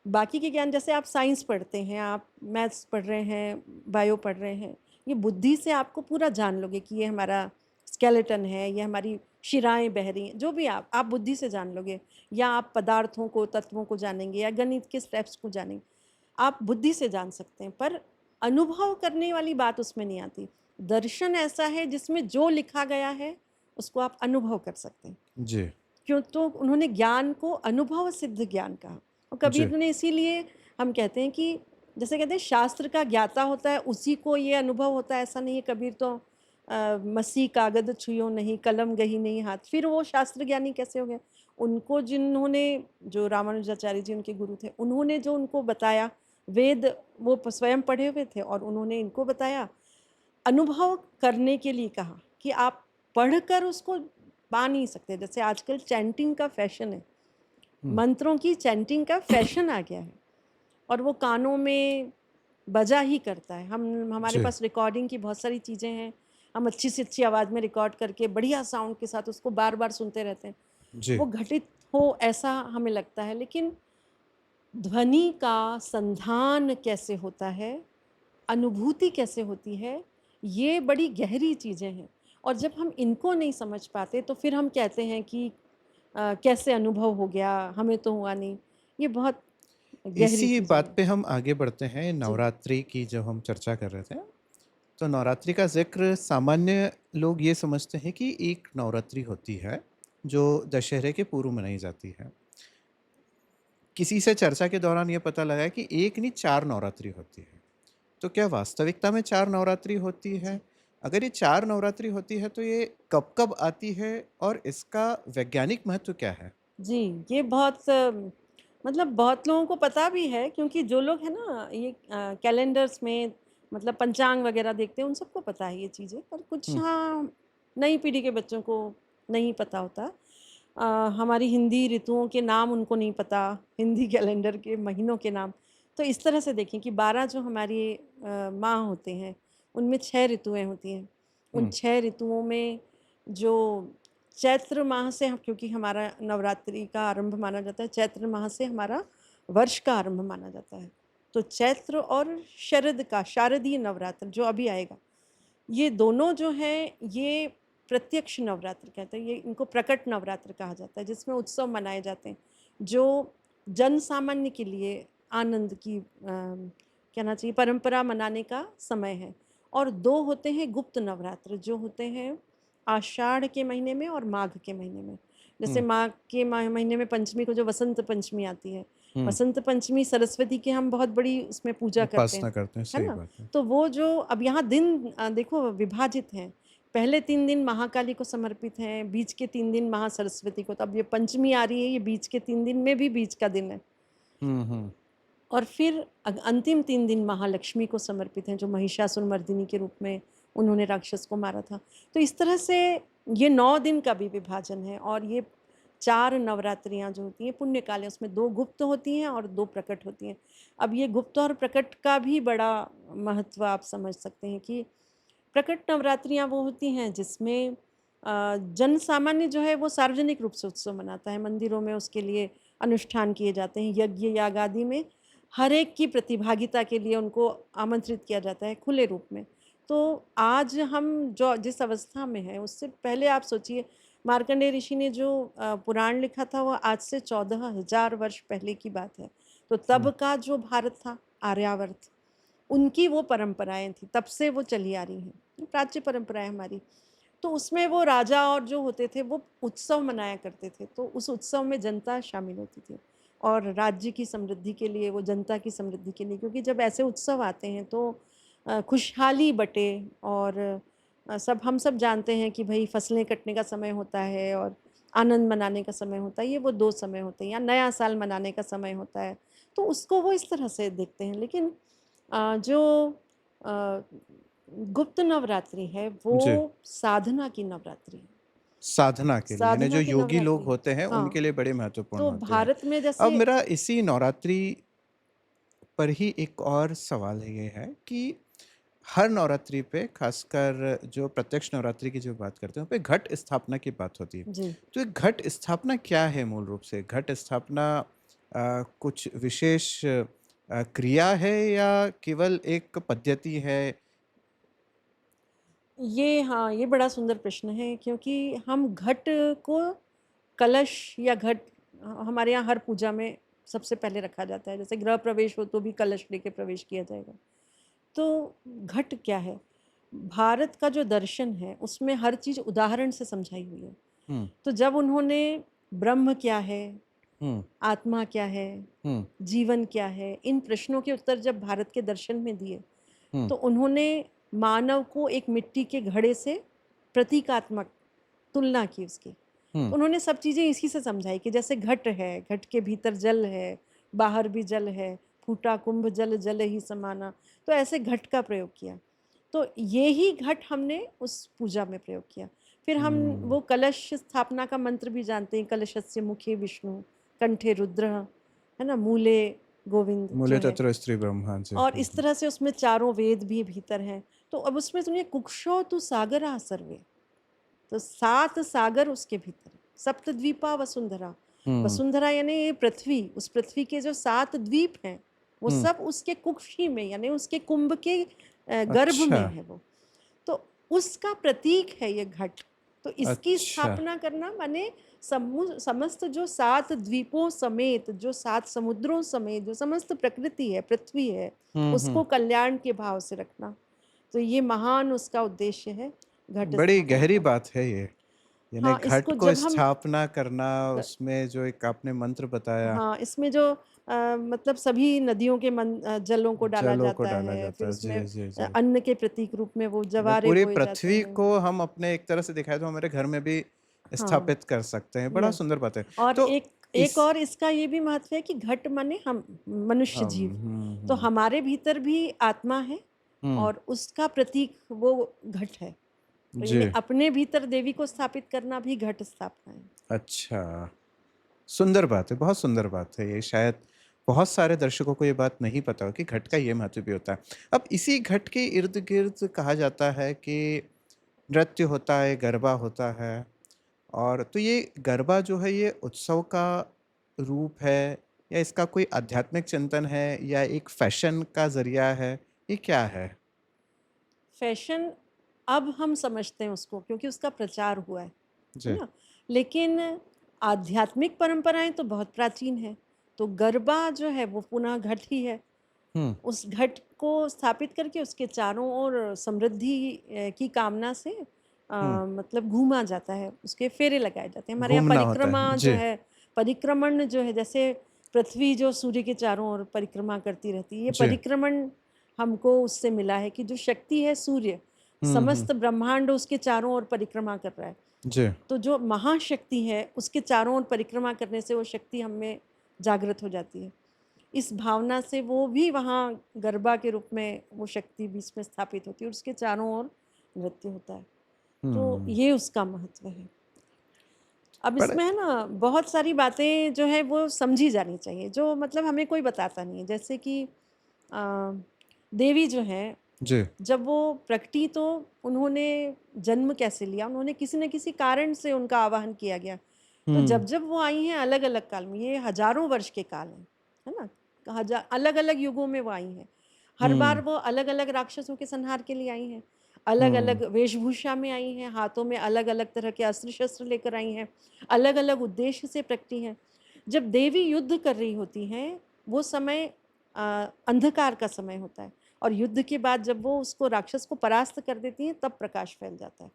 बाकी के ज्ञान जैसे आप साइंस पढ़ते हैं, आप मैथ्स पढ़ रहे हैं, बायो पढ़ रहे हैं, ये बुद्धि से आपको पूरा जान लोगे कि ये हमारा स्केलेटन है, ये हमारी शिराएँ बह रही हैं, जो भी आप बुद्धि से जान लोगे। या आप पदार्थों को, तत्वों को जानेंगे या गणित के स्टेप्स को जानेंगे। आप बुद्धि से जान सकते हैं, पर अनुभव करने वाली बात उसमें नहीं आती। दर्शन ऐसा है जिसमें जो लिखा गया है, उसको आप अनुभव कर सकते हैं। जी, क्यों? तो उन्होंने ज्ञान को अनुभव सिद्ध ज्ञान कहा। और जी। कबीर ने इसीलिए हम कहते हैं कि जैसे कहते हैं शास्त्र का ज्ञाता होता है उसी को ये अनुभव होता है, ऐसा नहीं है। कबीर तो मसी कागद छुयो नहीं, कलम गही नहीं हाथ, फिर वो शास्त्र ज्ञानी कैसे हो गए? उनको जिन्होंने, जो रामानुजाचार्य जी उनके गुरु थे, उन्होंने जो उनको बताया, वेद वो स्वयं पढ़े हुए थे और उन्होंने इनको बताया। अनुभव करने के लिए कहा कि आप पढ़कर उसको पा नहीं सकते। जैसे आजकल चैंटिंग का फैशन है, हुँ, मंत्रों की चैंटिंग का फैशन आ गया है और वो कानों में बजा ही करता है। हम हमारे जी। पास रिकॉर्डिंग की बहुत सारी चीज़ें हैं, हम अच्छी से अच्छी आवाज़ में रिकॉर्ड करके बढ़िया साउंड के साथ उसको बार-बार सुनते रहते हैं। जी। वो घटित हो ऐसा हमें लगता है, लेकिन ध्वनि का संधान कैसे होता है, अनुभूति कैसे होती है, ये बड़ी गहरी चीज़ें हैं। और जब हम इनको नहीं समझ पाते तो फिर हम कहते हैं कि कैसे अनुभव हो गया, हमें तो हुआ नहीं। ये बहुत गहरी इसी चीज़ें बात हैं। पे हम आगे बढ़ते हैं, जी, नवरात्रि की जब हम चर्चा कर रहे थे, तो नवरात्रि का ज़िक्र सामान्य लोग ये समझते हैं कि एक नवरात्रि होती है, जो दशहरे के पूर्व मनाई जाती है। किसी से चर्चा के दौरान ये पता लगा कि एक नहीं 4 नवरात्रि होती है। तो क्या वास्तविकता में 4 नवरात्रि होती है? जी। अगर ये 4 नवरात्रि होती है तो ये कब-कब आती है और इसका वैज्ञानिक महत्व क्या है? जी, ये बहुत मतलब बहुत लोगों को पता भी है, क्योंकि जो लोग हैं ना ये कैलेंडर्स में मतलब पंचांग वगैरह देखते हैं, उन सबको पता है ये चीज़ें। पर कुछ हुँ, हाँ, नई पीढ़ी के बच्चों को नहीं पता होता। अ, हमारी हिंदी ऋतुओं के नाम उनको नहीं पता, हिंदी कैलेंडर के महीनों के नाम। तो इस तरह से देखें कि 12 जो हमारी माह होते हैं, उनमें 6 ऋतुएँ होती हैं। उन हुँ, 6 ऋतुओं में जो चैत्र माह से हम, क्योंकि हमारा नवरात्रि का आरंभ माना जाता है, चैत्र माह से हमारा वर्ष का आरंभ माना जाता है। तो चैत्र और शरद का शारदीय नवरात्र जो अभी आएगा, ये दोनों जो हैं ये प्रत्यक्ष नवरात्र कहते हैं। ये इनको प्रकट नवरात्र कहा जाता है, जिसमें उत्सव मनाए जाते हैं, जो जन सामान्य के लिए आनंद की कहना चाहिए परंपरा मनाने का समय है। और 2 होते हैं गुप्त नवरात्र, जो होते हैं आषाढ़ के महीने में और माघ के महीने में। जैसे हुँ, माघ के महीने में पंचमी को जो वसंत पंचमी आती है। हुँ। वसंत पंचमी सरस्वती की हम बहुत बड़ी उसमें पूजा करते हैं, उपासना करते हैं, है सही ना? बात है। तो वो जो अब यहाँ दिन देखो विभाजित हैं। पहले 3 दिन महाकाली को समर्पित हैं, बीच के 3 दिन महासरस्वती को। तो अब ये पंचमी आ रही है, ये बीच के 3 दिन में भी बीच का दिन है। हुँ, हुँ। और फिर अंतिम 3 दिन महालक्ष्मी को समर्पित हैं, जो महिषासुरमर्दिनी के रूप में उन्होंने राक्षस को मारा था। तो इस तरह से ये 9 दिन का भी विभाजन है। और ये 4 नवरात्रियाँ जो होती हैं पुण्यकाल है, उसमें 2 गुप्त होती हैं और 2 प्रकट होती हैं। अब ये गुप्त और प्रकट का भी बड़ा महत्व आप समझ सकते हैं कि प्रकट नवरात्रियाँ वो होती हैं जिसमें जन सामान्य जो है वो सार्वजनिक रूप से उत्सव मनाता है। मंदिरों में उसके लिए अनुष्ठान किए जाते हैं, यज्ञ याग आदि में हर एक की प्रतिभागिता के लिए उनको आमंत्रित किया जाता है खुले रूप में। तो आज हम जो जिस अवस्था में हैं, उससे पहले आप सोचिए, मार्कंडेय ऋषि ने जो पुराण लिखा था वो आज से 14,000 वर्ष पहले की बात है। तो हुँ, तब का जो भारत था, आर्यावर्त, उनकी वो परंपराएँ थी, तब से वो चली आ रही हैं, प्राच्य परंपराएँ हमारी। तो उसमें वो राजा और जो होते थे वो उत्सव मनाया करते थे, तो उस उत्सव में जनता शामिल होती थी। और राज्य की समृद्धि के लिए, वो जनता की समृद्धि के लिए, क्योंकि जब ऐसे उत्सव आते हैं तो खुशहाली बटे। और सब हम सब जानते हैं कि भई फसलें कटने का समय होता है और आनंद मनाने का समय होता है, ये वो 2 समय होते हैं, या नया साल मनाने का समय होता है। तो उसको वो इस तरह से देखते हैं। लेकिन जो अ, गुप्त नवरात्रि है वो जी। साधना की नवरात्रि है। साधना के लिए, यानी जो साधना की योगी लोग नवरात्रि है। होते हैं, हाँ, उनके लिए बड़े महत्वपूर्ण तो होते हैं। भारत में अब जैसे मेरा इसी नवरात्रि पर ही एक और सवाल है, ये है कि हर नवरात्रि पे खासकर जो प्रत्यक्ष नवरात्रि की जो बात करते हैं, उस पे घट स्थापना की बात होती है। जी, तो ये घट स्थापना क्या है मूल रूप से? घट स्थापना कुछ विशेष क्रिया है या केवल एक पद्धति है? ये हाँ, ये बड़ा सुंदर प्रश्न है, क्योंकि हम घट को कलश या घट हमारे यहाँ हर पूजा में सबसे पहले रखा जाता है। जैसे गृह प्रवेश हो तो भी कलश लेके प्रवेश किया जाएगा। तो घट क्या है? भारत का जो दर्शन है उसमें हर चीज़ उदाहरण से समझाई हुई है। हुँ, तो जब उन्होंने ब्रह्म क्या है, हुँ, आत्मा क्या है, हुँ, जीवन क्या है, इन प्रश्नों के उत्तर जब भारत के दर्शन में दिए, हुँ, तो उन्होंने मानव को एक मिट्टी के घड़े से प्रतीकात्मक तुलना की उसकी। हुँ, तो उन्होंने सब चीज़ें इसी से समझाई कि जैसे घट है, घट के भीतर जल है, बाहर भी जल है, फूटा कुंभ जल जल ही समाना। तो ऐसे घट का प्रयोग किया। तो ये ही घट हमने उस पूजा में प्रयोग किया। फिर हम हुँ, वो कलश स्थापना का मंत्र भी जानते हैं, कलशस्य मुखे विष्णु, कंठे रुद्र, है ना? मूले गोविंद मूले जो है, तत्र स्त्री ब्रह्म, हाँ जी। और इस तरह से उसमें चारों वेद भी भीतर हैं। तो अब उसमें सुनिए, कुक्षो तु सागरा सर्वे, तो 7 सागर उसके भीतर है। सप्तद्वीपा वसुंधरा, वसुंधरा यानी ये पृथ्वी, उस पृथ्वी के जो 7 द्वीप हैं वो सब उसके कुक्ष ही में, यानी उसके कुंभ के गर्भ अच्छा, में है वो। तो उसका प्रतीक है ये घट। तो इसकी अच्छा, स्थापना करना माने समस्त जो 7 द्वीपों समेत, जो 7 समुद्रों समेत जो समस्त प्रकृति है, पृथ्वी है, उसको कल्याण के भाव से रखना। तो ये महान उसका उद्देश्य है घट बड़ी स्थापना गहरी का। बात है ये। यानी हाँ, घट इसको को जब हम स्थापना करना, उसमें जो एक आपने मंत्र बताया, हाँ, इसमें जो मतलब सभी नदियों के जलों को डाला जलों को जाता डाला है, जाता फिर है। उसमें जी, जी, जी। अन्न के प्रतीक रूप में वो यानी जवारे पूरी बोए जाते पृथ्वी हैं। को हम अपने एक तरह से दिखाएँ तो हमारे घर में भी हाँ, स्थापित कर सकते हैं। बड़ा यस। सुंदर बात है। और तो एक एक इस और इसका ये भी महत्व है कि घट माने हम, मनुष्य हम जीव। तो हमारे भीतर भी आत्मा है हुँ, और उसका प्रतीक वो घट है। तो यानी जी, अपने भीतर देवी को स्थापित करना भी घट स्थापना है। अच्छा। सुंदर बात है, बहुत सुंदर बात है ये। शायद बहुत सारे दर्शकों को ये बात नहीं पता हो कि घट का ये महत्व भी होता है। अब इसी घट के इर्द-गिर्द कहा जाता है कि नृत्य होता है, गरबा होता है, और तो ये गरबा जो है ये उत्सव का रूप है, या इसका कोई आध्यात्मिक चिंतन है, या एक फैशन का ज़रिया है? ये क्या है? फैशन अब हम समझते हैं उसको, क्योंकि उसका प्रचार हुआ है जी। ना? लेकिन आध्यात्मिक परंपराएं तो बहुत प्राचीन है। तो गरबा जो है वो पुनः घट ही है। हुँ, उस घट को स्थापित करके उसके चारों ओर समृद्धि की कामना से हुँ। मतलब घूमा जाता है, उसके फेरे लगाए जाते हैं। हमारे यहाँ घूमना होता परिक्रमा है। जो जी, है, परिक्रमण जो है, जैसे पृथ्वी जो सूर्य के चारों ओर परिक्रमा करती रहती है, ये जी। परिक्रमण हमको उससे मिला है कि जो शक्ति है सूर्य, हुँ, हुँ। समस्त ब्रह्मांड उसके चारों ओर परिक्रमा कर रहा है। जी। तो जो महाशक्ति है उसके चारों ओर परिक्रमा करने से वो शक्ति हम में जागृत हो जाती है। इस भावना से वो भी वहाँ गरबा के रूप में वो शक्ति बीच में स्थापित होती है और उसके चारों ओर नृत्य होता है। तो हुँ। ये उसका महत्व है। अब बड़ा इसमें है ना बहुत सारी बातें जो है वो समझी जानी चाहिए, जो मतलब हमें कोई बताता नहीं है। जैसे कि अ, देवी जो है, जी। जब वो प्रकटी तो उन्होंने जन्म कैसे लिया? उन्होंने किसी न किसी कारण से उनका आवाहन किया गया। तो हुँ, जब-जब वो आई हैं अलग-अलग काल में, ये हज़ारों वर्ष के काल हैं, है ना? अलग-अलग युगों में वो आई हैं। हर बार हुँ, वो अलग-अलग राक्षसों के संहार के लिए आई हैं। हुँ। अलग-अलग वेशभूषा में आई हैं, हाथों में अलग-अलग तरह के अस्त्र-शस्त्र लेकर आई हैं, अलग-अलग उद्देश्य से प्रकटी हैं। जब देवी युद्ध कर रही होती हैं, वो समय अंधकार का समय होता है और युद्ध के बाद जब वो उसको राक्षस को परास्त कर देती हैं, तब प्रकाश फैल जाता है।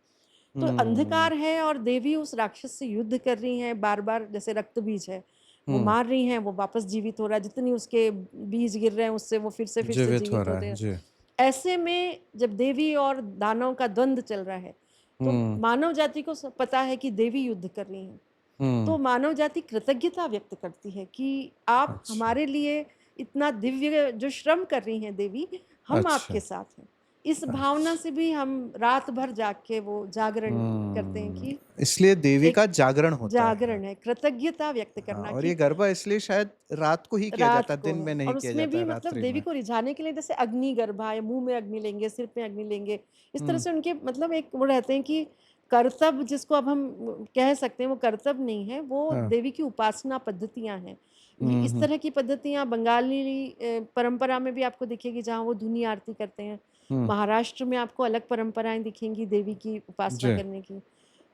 तो हुँ, अंधकार है और देवी उस राक्षस से युद्ध कर रही हैं बार-बार, जैसे रक्त बीज है, वो हुँ। मार रही हैं, वो वापस जीवित हो रहा है, जितनी उसके बीज गिर रहे हैं उससे वो फिर से जीवित हो जीवित रहा होते है। हैं। जी। ऐसे में जब देवी और दानव का द्वंद्व चल रहा है, तो हुँ, मानव जाति को पता है कि देवी युद्ध कर रही हैं। हुँ। तो मानव जाति कृतज्ञता व्यक्त करती है कि आप अच्छा, हमारे लिए इतना दिव्य जो श्रम कर रही हैं देवी, हम अच्छा, आपके साथ हैं। इस भावना अच्छा। से भी हम रात भर जाग के वो जागरण करते हैं हुँ। कि इसलिए देवी एक का जागरण होता है। जागरण है, कृतज्ञता व्यक्त हाँ, करना और कि ये गरबा इसलिए शायद रात को ही किया रात जाता है, को दिन है। में नहीं और किया उसमें जाता भी है, मतलब रात्रि देवी में। को रिझाने के लिए जैसे अग्नि गर्भा है, मुँह में अग्नि लेंगे, सिर पे अग्नि लेंगे। इस तरह हुँ, से उनके मतलब एक वो रहते हैं कि कर्तव्य, जिसको अब हम कह सकते हैं, वो कर्तव्य नहीं है, वो हाँ। देवी की उपासना पद्धतियाँ हैं। ये हुँ, इस हुँ, तरह की पद्धतियाँ बंगाली परंपरा में भी आपको दिखेगी, जहाँ वो धुनी आरती करते हैं। हुँ। महाराष्ट्र में आपको अलग परंपराएँ दिखेंगी देवी की उपासना जी, करने की,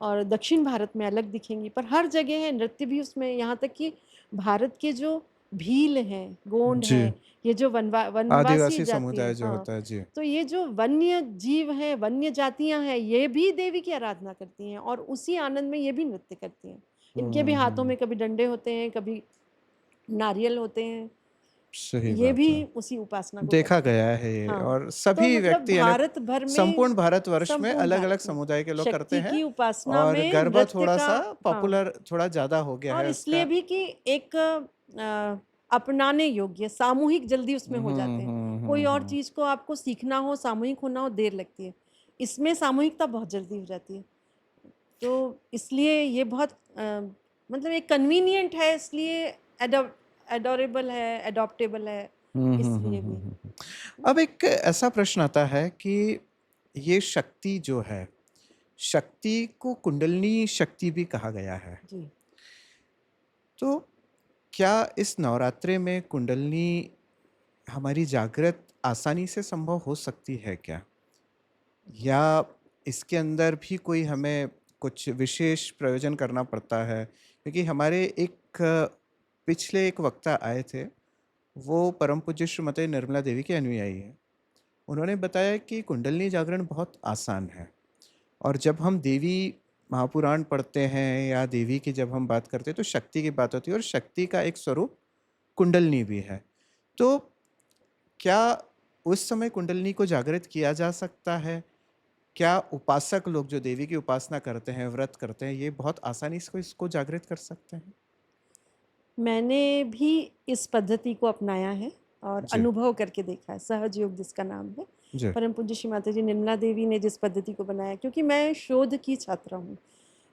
और दक्षिण भारत में अलग दिखेंगी। पर हर जगह है नृत्य भी उसमें, यहाँ तक कि भारत के जो भील हैं, गोंड जी। हैं, ये जो वनवासी आदिवासी जाति है, समुदाय जो हाँ, होता है, जी। तो ये जो वन्य जीव हैं, वन्य जातियाँ हैं, ये भी देवी की आराधना करती हैं और उसी आनंद में ये भी नृत्य करती हैं। इनके भी हुँ, हाथों हुँ। में कभी डंडे होते हैं, कभी नारियल होते हैं, सही ये भी बात है। उसी उपासना को देखा करते हैं। गया है ये, हाँ, और तो सभी मतलब व्यक्ति यानी भारत भर में, संपूर्ण भारतवर्ष में संपूर्ण भारत अलग-अलग में समुदाय के लोग करते शक्ति हैं, की उपासना और में गरबा नृत्य का, थोड़ा-सा हाँ, पॉपुलर, थोड़ा ज़्यादा हो गया और है इसलिए उसका। भी कि एक अपनाने योग्य, सामूहिक जल्दी उसमें हुँ, हो जाते हैं। हुँ, कोई हुँ, और हुँ। चीज़ को आपको सीखना हो, सामूहिक होना हो, देर लगती है। इसमें सामूहिकता बहुत जल्दी हो जाती है। तो इसलिए ये बहुत मतलब एक कन्वीनिएंट है, इसलिए एडोरेबल है, एडॉप्टेबल है, इसलिए भी। अब एक ऐसा प्रश्न आता है कि ये शक्ति जो है, शक्ति को कुंडलिनी शक्ति भी कहा गया है। जी। तो क्या इस नवरात्रे में कुंडलिनी हमारी जागृत आसानी से संभव हो सकती है क्या? या इसके अंदर भी कोई हमें कुछ विशेष प्रयोजन करना पड़ता है? क्योंकि हमारे एक पिछले एक वक्ता आए थे, वो परम पूज्य श्रीमती निर्मला देवी के अनुयायी हैं। उन्होंने बताया कि कुंडलिनी जागरण बहुत आसान है, और जब हम देवी महापुराण पढ़ते हैं या देवी की जब हम बात करते हैं तो शक्ति की बात होती है, और शक्ति का एक स्वरूप कुंडलिनी भी है। तो क्या उस समय कुंडलिनी को जागृत किया जा सकता है? क्या उपासक लोग जो देवी की उपासना करते हैं, व्रत करते हैं, ये बहुत आसानी से इसको जागृत कर सकते हैं? मैंने भी इस पद्धति को अपनाया है और जी। अनुभव करके देखा है, सहज योग जिसका नाम है। जी। परम पूज्य श्री माता जी निर्मला देवी ने जिस पद्धति को बनाया, क्योंकि मैं शोध की छात्रा हूँ,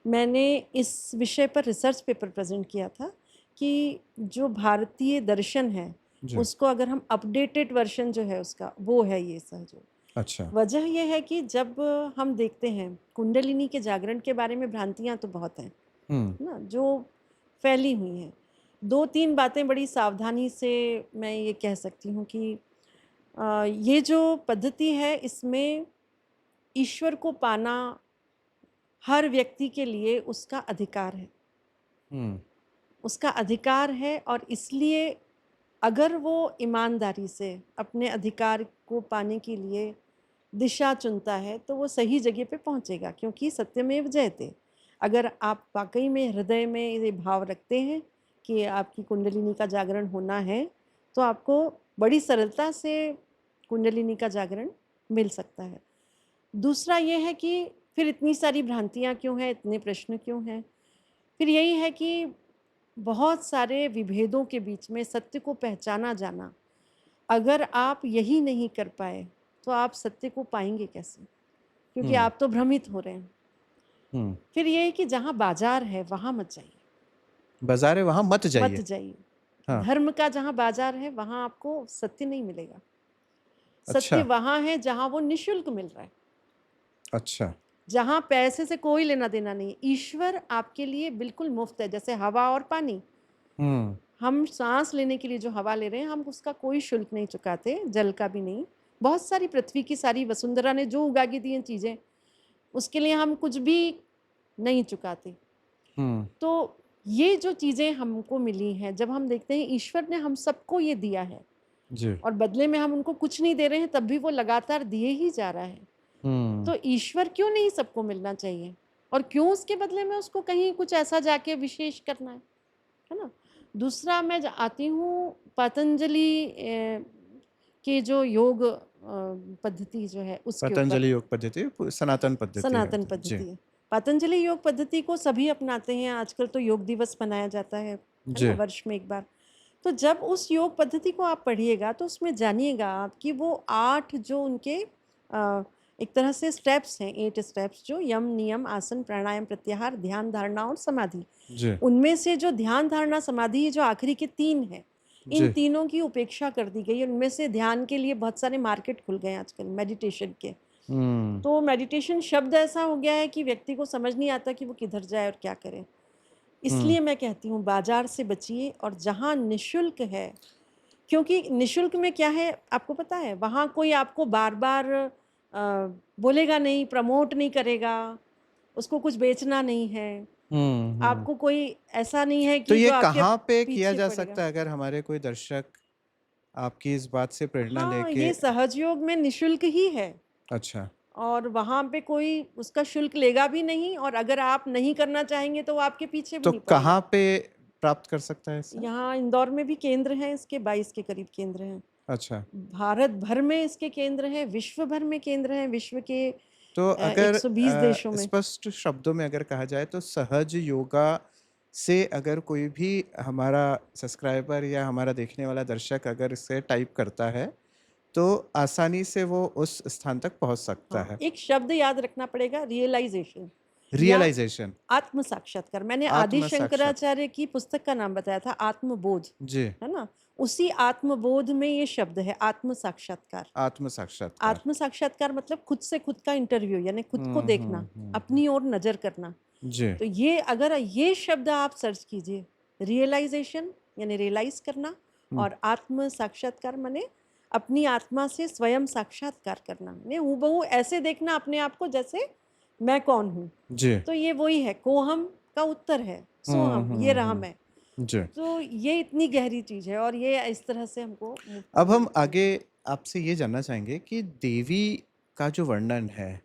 मैंने इस विषय पर रिसर्च पेपर प्रेजेंट किया था कि जो भारतीय दर्शन है जी। उसको अगर हम अपडेटेड वर्जन जो है उसका, वो है ये सहज योग। अच्छा। वजह यह है कि जब हम देखते हैं कुंडलिनी के जागरण के बारे में भ्रांतियाँ तो बहुत हैं ना, जो फैली हुई हैं। 2-3 बातें बड़ी सावधानी से मैं ये कह सकती हूँ कि ये जो पद्धति है इसमें ईश्वर को पाना हर व्यक्ति के लिए उसका अधिकार है। उसका अधिकार है, और इसलिए अगर वो ईमानदारी से अपने अधिकार को पाने के लिए दिशा चुनता है तो वो सही जगह पे पहुंचेगा, क्योंकि सत्यमेव जयते। अगर आप वाकई में हृदय में ये भाव रखते हैं कि आपकी कुंडलिनी का जागरण होना है, तो आपको बड़ी सरलता से कुंडलिनी का जागरण मिल सकता है। दूसरा ये है कि फिर इतनी सारी भ्रांतियाँ क्यों हैं, इतने प्रश्न क्यों हैं? फिर यही है कि बहुत सारे विभेदों के बीच में सत्य को पहचाना जाना, अगर आप यही नहीं कर पाए तो आप सत्य को पाएंगे कैसे? क्योंकि आप तो भ्रमित हो रहे हैं। फिर ये है कि जहाँ बाजार है वहाँ मत जाइए, बाजार है वहां मत मत जाइए। जाइए। हाँ। धर्म का जहाँ बाजार है वहाँ आपको सत्य नहीं मिलेगा। सत्य अच्छा। वहाँ है जहाँ वो निशुल्क मिल रहा है, अच्छा। जहाँ पैसे से कोई लेना देना नहीं है। ईश्वर आपके लिए बिल्कुल मुफ्त है, जैसे हवा और पानी। हम सांस लेने के लिए जो हवा ले रहे हैं, हम उसका कोई शुल्क नहीं चुकाते, जल का भी नहीं। बहुत सारी पृथ्वी की सारी वसुंधरा ने जो उगा के दी हैं चीज़ें, उसके लिए हम कुछ भी नहीं चुकाते। तो ये जो चीज़ें हमको मिली हैं, जब हम देखते हैं ईश्वर ने हम सबको ये दिया है जी। और बदले में हम उनको कुछ नहीं दे रहे हैं, तब भी वो लगातार दिए ही जा रहा है। तो ईश्वर क्यों नहीं सबको मिलना चाहिए, और क्यों उसके बदले में उसको कहीं कुछ ऐसा जाके विशेष करना है ना? दूसरा मैं आती हूँ पतंजलि के जो योग पद्धति जो है उसके ऊपर। पतंजलि योग पद्धति सनातन पद्धति है। सनातन जी। पद्धति है। पतंजलि योग पद्धति को सभी अपनाते हैं, आजकल तो योग दिवस मनाया जाता है ना, जी। वर्ष में एक बार। तो जब उस योग पद्धति को आप पढ़िएगा तो उसमें जानिएगा आप कि वो 8 जो उनके एक तरह से स्टेप्स हैं, 8 स्टेप्स, जो यम, नियम, आसन, प्राणायाम, प्रत्याहार, ध्यान, धारणा और समाधि। जी। उनमें से जो ध्यान, धारणा, समाधि, जो आखिरी के 3 हैं, इन जी। तीनों की उपेक्षा कर दी गई। उनमें से ध्यान के लिए बहुत सारे मार्केट खुल गए हैं आजकल, मेडिटेशन के। तो मेडिटेशन शब्द ऐसा हो गया है कि व्यक्ति को समझ नहीं आता कि वो किधर जाए और क्या करे। इसलिए मैं कहती हूँ बाजार से बचिए, और जहाँ निशुल्क है, क्योंकि निशुल्क में क्या है आपको पता है, वहाँ कोई आपको बार बार बोलेगा नहीं, प्रमोट नहीं करेगा, उसको कुछ बेचना नहीं है, आपको कोई ऐसा नहीं है तो कि ये जो आपके कहाँ पे किया पीछे जा पड़ेगा। सकता है, अगर हमारे कोई दर्शक आपकी इस बात से प्रेरणा हाँ, लेके? ये सहज योग में निशुल्क ही है, अच्छा। और वहाँ पे कोई उसका शुल्क लेगा भी नहीं, और अगर आप नहीं करना चाहेंगे तो वो आपके पीछे भी तो नहीं पड़ेगा। कहाँ पे प्राप्त कर सकता है इससे? यहाँ इंदौर में भी केंद्र हैं इसके, 22 के करीब केंद्र हैं। अच्छा। भारत भर में इसके केंद्र हैं, विश्व भर में केंद्र हैं, विश्व के तो अगर 120 देशों में। स्पष्ट शब्दों में अगर कहा जाए तो सहज योगा से अगर कोई भी हमारा सब्सक्राइबर या हमारा देखने वाला दर्शक अगर इसे टाइप करता है तो आसानी से वो उस स्थान तक पहुंच सकता हाँ, है। एक शब्द याद रखना पड़ेगा, रियलाइजेशन। या रियलाइजेशन, आत्म साक्षात्कार। मैंने आदि आत्म साक्षात। शंकराचार्य की पुस्तक का नाम बताया था, आत्मबोध, जी, है ना? उसी आत्मबोध में ये शब्द है, आत्म साक्षात्कार। आत्म साक्षात्कार। आत्म साक्षात्कार मतलब खुद से खुद का इंटरव्यू, यानी खुद को देखना, हम्म। अपनी ओर नजर करना। जी। तो ये अगर ये शब्द आप सर्च कीजिए, रियलाइजेशन यानी रियलाइज करना, और आत्म साक्षात्कार माने अपनी आत्मा से स्वयं साक्षात्कार करना, यानी हूबहू ऐसे देखना अपने आप को जैसे मैं कौन हूँ। जी। तो ये वही है, कोहम का उत्तर है सोहम, ये रहा मैं। जी। तो ये इतनी गहरी चीज है और ये इस तरह से हमको मुक्ति अब हम मिलती है। आगे आपसे ये जानना चाहेंगे कि देवी का जो वर्णन है,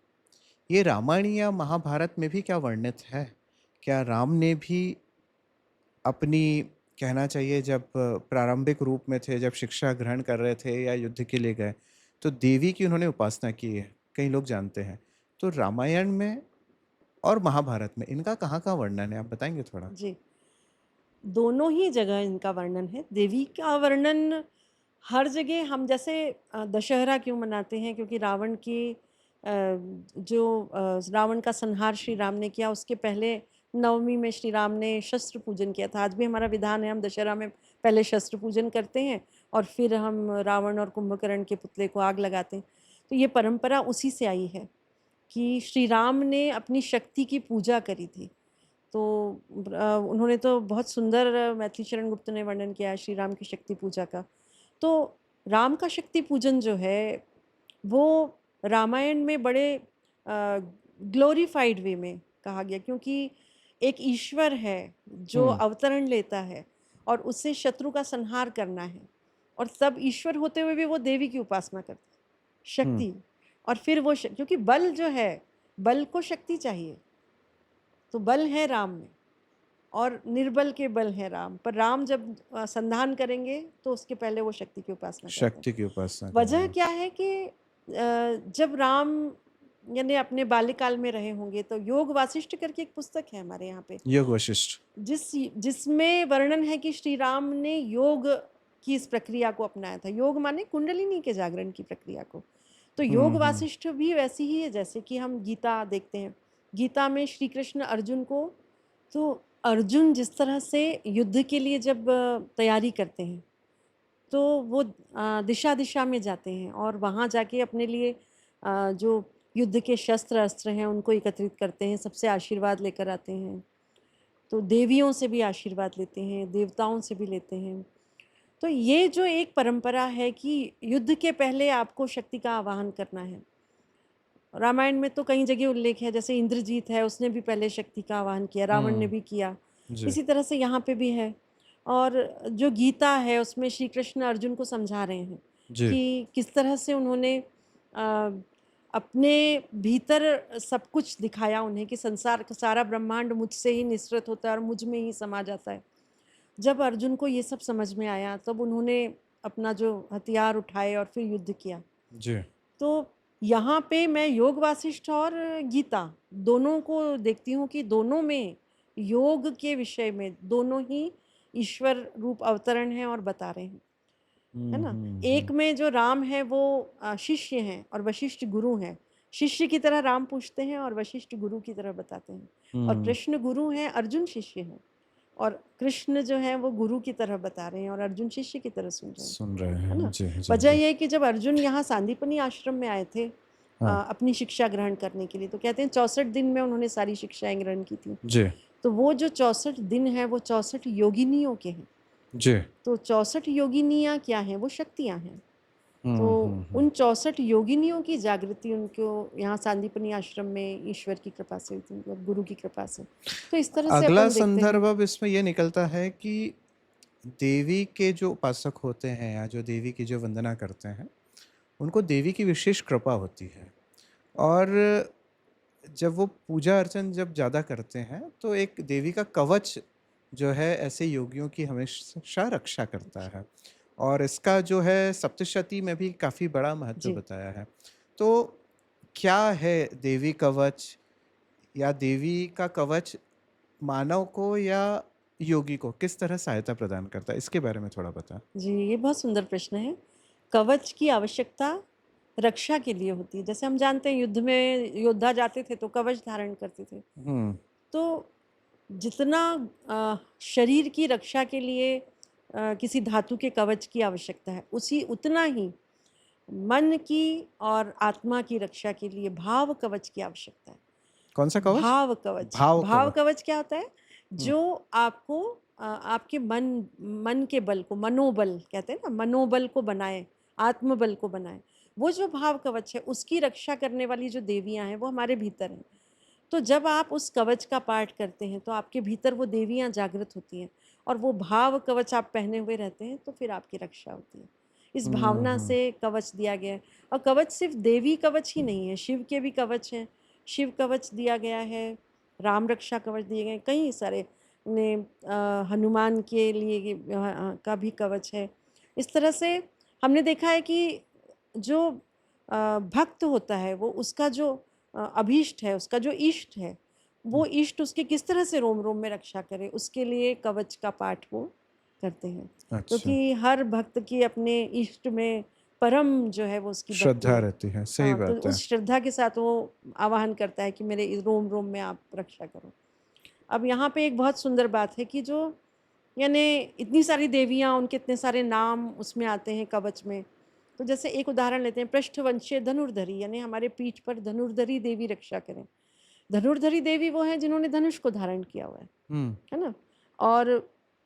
ये रामायण या महाभारत में भी क्या वर्णित है? क्या राम ने भी अपनी, कहना चाहिए, जब प्रारंभिक रूप में थे, जब शिक्षा ग्रहण कर रहे थे या युद्ध के लिए गए, तो देवी की उन्होंने उपासना की है, कई लोग जानते हैं। तो रामायण में और महाभारत में इनका कहाँ-कहाँ वर्णन है? आप बताएँगे थोड़ा? जी, दोनों ही जगह इनका वर्णन है। देवी का वर्णन हर जगह, हम जैसे दशहरा क्यों मनाते हैं, क्योंकि रावण की रावण का संहार श्री राम ने किया, उसके पहले नवमी में श्री राम ने शस्त्र पूजन किया था। आज भी हमारा विधान है, हम दशहरा में पहले शस्त्र पूजन करते हैं और फिर हम रावण और कुंभकर्ण के पुतले को आग लगाते हैं। तो ये परंपरा उसी से आई है कि श्री राम ने अपनी शक्ति की पूजा करी थी। तो उन्होंने तो बहुत सुंदर, मैथिली शरण गुप्त ने वर्णन किया है श्री राम की शक्ति पूजा का। तो राम का शक्ति पूजन जो है वो रामायण में बड़े ग्लोरीफाइड वे में कहा गया, क्योंकि एक ईश्वर है जो अवतरण लेता है और उससे शत्रु का संहार करना है, और तब ईश्वर होते हुए भी वो देवी की उपासना करता है, शक्ति। और फिर वो क्योंकि बल जो है, बल को शक्ति चाहिए, तो बल है राम में और निर्बल के बल है राम, पर राम जब संधान करेंगे तो उसके पहले वो शक्ति की उपासना करते हैं। शक्ति की उपासना वजह करेंगे। क्या है कि जब राम यानी अपने बाल्यकाल में रहे होंगे, तो योग वासिष्ठ करके एक पुस्तक है हमारे यहाँ पे, योग वशिष्ठ। जिसमें वर्णन है कि श्री राम ने योग की इस प्रक्रिया को अपनाया था। योग माने कुंडलिनी के जागरण की प्रक्रिया को। तो योग वासिष्ठ भी वैसी ही है जैसे कि हम गीता देखते हैं। गीता में श्री कृष्ण अर्जुन को, तो अर्जुन जिस तरह से युद्ध के लिए जब तैयारी करते हैं, तो वो दिशा दिशा में जाते हैं और वहाँ जाके अपने लिए जो युद्ध के शस्त्र अस्त्र हैं उनको एकत्रित करते हैं, सबसे आशीर्वाद लेकर आते हैं। तो देवियों से भी आशीर्वाद लेते हैं, देवताओं से भी लेते हैं। तो ये जो एक परंपरा है कि युद्ध के पहले आपको शक्ति का आवाहन करना है। रामायण में तो कई जगह उल्लेख है, जैसे इंद्रजीत है, उसने भी पहले शक्ति का आवाहन किया, रावण ने भी किया। जी। इसी तरह से यहाँ पे भी है। और जो गीता है उसमें श्री कृष्ण अर्जुन को समझा रहे हैं जी। कि किस तरह से उन्होंने अपने भीतर सब कुछ दिखाया उन्हें कि संसार का सारा ब्रह्मांड मुझसे ही निसृत होता है और मुझ में ही समा जाता है। जब अर्जुन को ये सब समझ में आया, तब उन्होंने अपना जो हथियार उठाए और फिर युद्ध किया। जी। तो यहाँ पे मैं योग वासिष्ठ और गीता दोनों को देखती हूँ कि दोनों में योग के विषय में दोनों ही ईश्वर रूप अवतरण है और बता रहे हैं, है ना। एक में जो राम है वो शिष्य हैं और वशिष्ठ गुरु हैं। शिष्य की तरह राम पूछते हैं और वशिष्ठ गुरु की तरह बताते हैं। और कृष्ण गुरु हैं, अर्जुन शिष्य हैं, और कृष्ण जो है वो गुरु की तरह बता रहे हैं और अर्जुन शिष्य की तरह सुन रहे हैं, सुन रहे है हैं। ना। जी, जी, वजह जी। ये है कि जब अर्जुन यहाँ सांदीपनी आश्रम में आए थे हाँ। अपनी शिक्षा ग्रहण करने के लिए, तो कहते हैं 64 दिन में उन्होंने सारी शिक्षाएं ग्रहण की थी। जी। तो वो जो 64 दिन है वो 64 योगिनियों के हैं। जी। तो 64 योगिनियाँ क्या हैं? वो शक्तियाँ हैं। तो उन 64 योगिनियों की जागृति उनको यहाँ सांदीपनी आश्रम में ईश्वर की कृपा से हुई थी, मतलब गुरु की कृपा से। तो इस तरह से अगला अपन देखते संदर्भ हैं। अब इसमें ये निकलता है कि देवी के जो उपासक होते हैं या जो देवी की जो वंदना करते हैं, उनको देवी की विशेष कृपा होती है। और जब वो पूजा अर्चन जब ज़्यादा करते हैं, तो एक देवी का कवच जो है ऐसे योगियों की हमेशा रक्षा करता है। और इसका जो है सप्तशती में भी काफ़ी बड़ा महत्व जी। बताया है। तो क्या है देवी कवच, या देवी का कवच मानव को या योगी को किस तरह सहायता प्रदान करता है? इसके बारे में थोड़ा बताएं। जी, ये बहुत सुंदर प्रश्न है। कवच की आवश्यकता रक्षा के लिए होती है। जैसे हम जानते हैं युद्ध में योद्धा जाते थे तो कवच धारण करते थे। हम्म। तो जितना शरीर की रक्षा के लिए किसी धातु के कवच की आवश्यकता है, उसी उतना ही मन की और आत्मा की रक्षा के लिए भाव कवच की आवश्यकता है। कौन सा कवच? भाव कवच। भाव भाव कवच। कवच क्या होता है? हम्म। जो आपको आपके मन के बल को, मनोबल कहते हैं ना, मनोबल को बनाए, आत्मबल को बनाए। वो जो भाव कवच है, उसकी रक्षा करने वाली जो देवियां हैं वो हमारे भीतर हैं। तो जब आप उस कवच का पाठ करते हैं तो आपके भीतर वो देवियां जागृत होती हैं, और वो भाव कवच आप पहने हुए रहते हैं तो फिर आपकी रक्षा होती है। इस भावना हम्म। से कवच दिया गया है। और कवच सिर्फ देवी कवच ही नहीं है, शिव के भी कवच हैं। शिव कवच दिया गया है, राम रक्षा कवच दिए गए, कई सारे ने हनुमान के लिए का भी कवच है। इस तरह से हमने देखा है कि जो भक्त होता है वो उसका जो अभीष्ट है, उसका जो इष्ट है, वो इष्ट उसके किस तरह से रोम रोम में रक्षा करे, उसके लिए कवच का पाठ वो करते हैं। अच्छा, क्योंकि हर भक्त की अपने इष्ट में परम जो है वो उसकी भक्ति श्रद्धा है। रहती है, सही हाँ, तो बात है। उस श्रद्धा के साथ वो आवाहन करता है कि मेरे इस रोम रोम में आप रक्षा करो। अब यहाँ पे एक बहुत सुंदर बात है कि जो यानी इतनी सारी देवियाँ, उनके इतने सारे नाम उसमें आते हैं कवच में। तो जैसे एक उदाहरण लेते हैं, पृष्ठवंशीय धनुर्धरी, यानी हमारे पीठ पर धनुर्धरी देवी रक्षा करें। धनुर्धरी देवी वो है जिन्होंने धनुष को धारण किया हुआ हम्म। है ना। और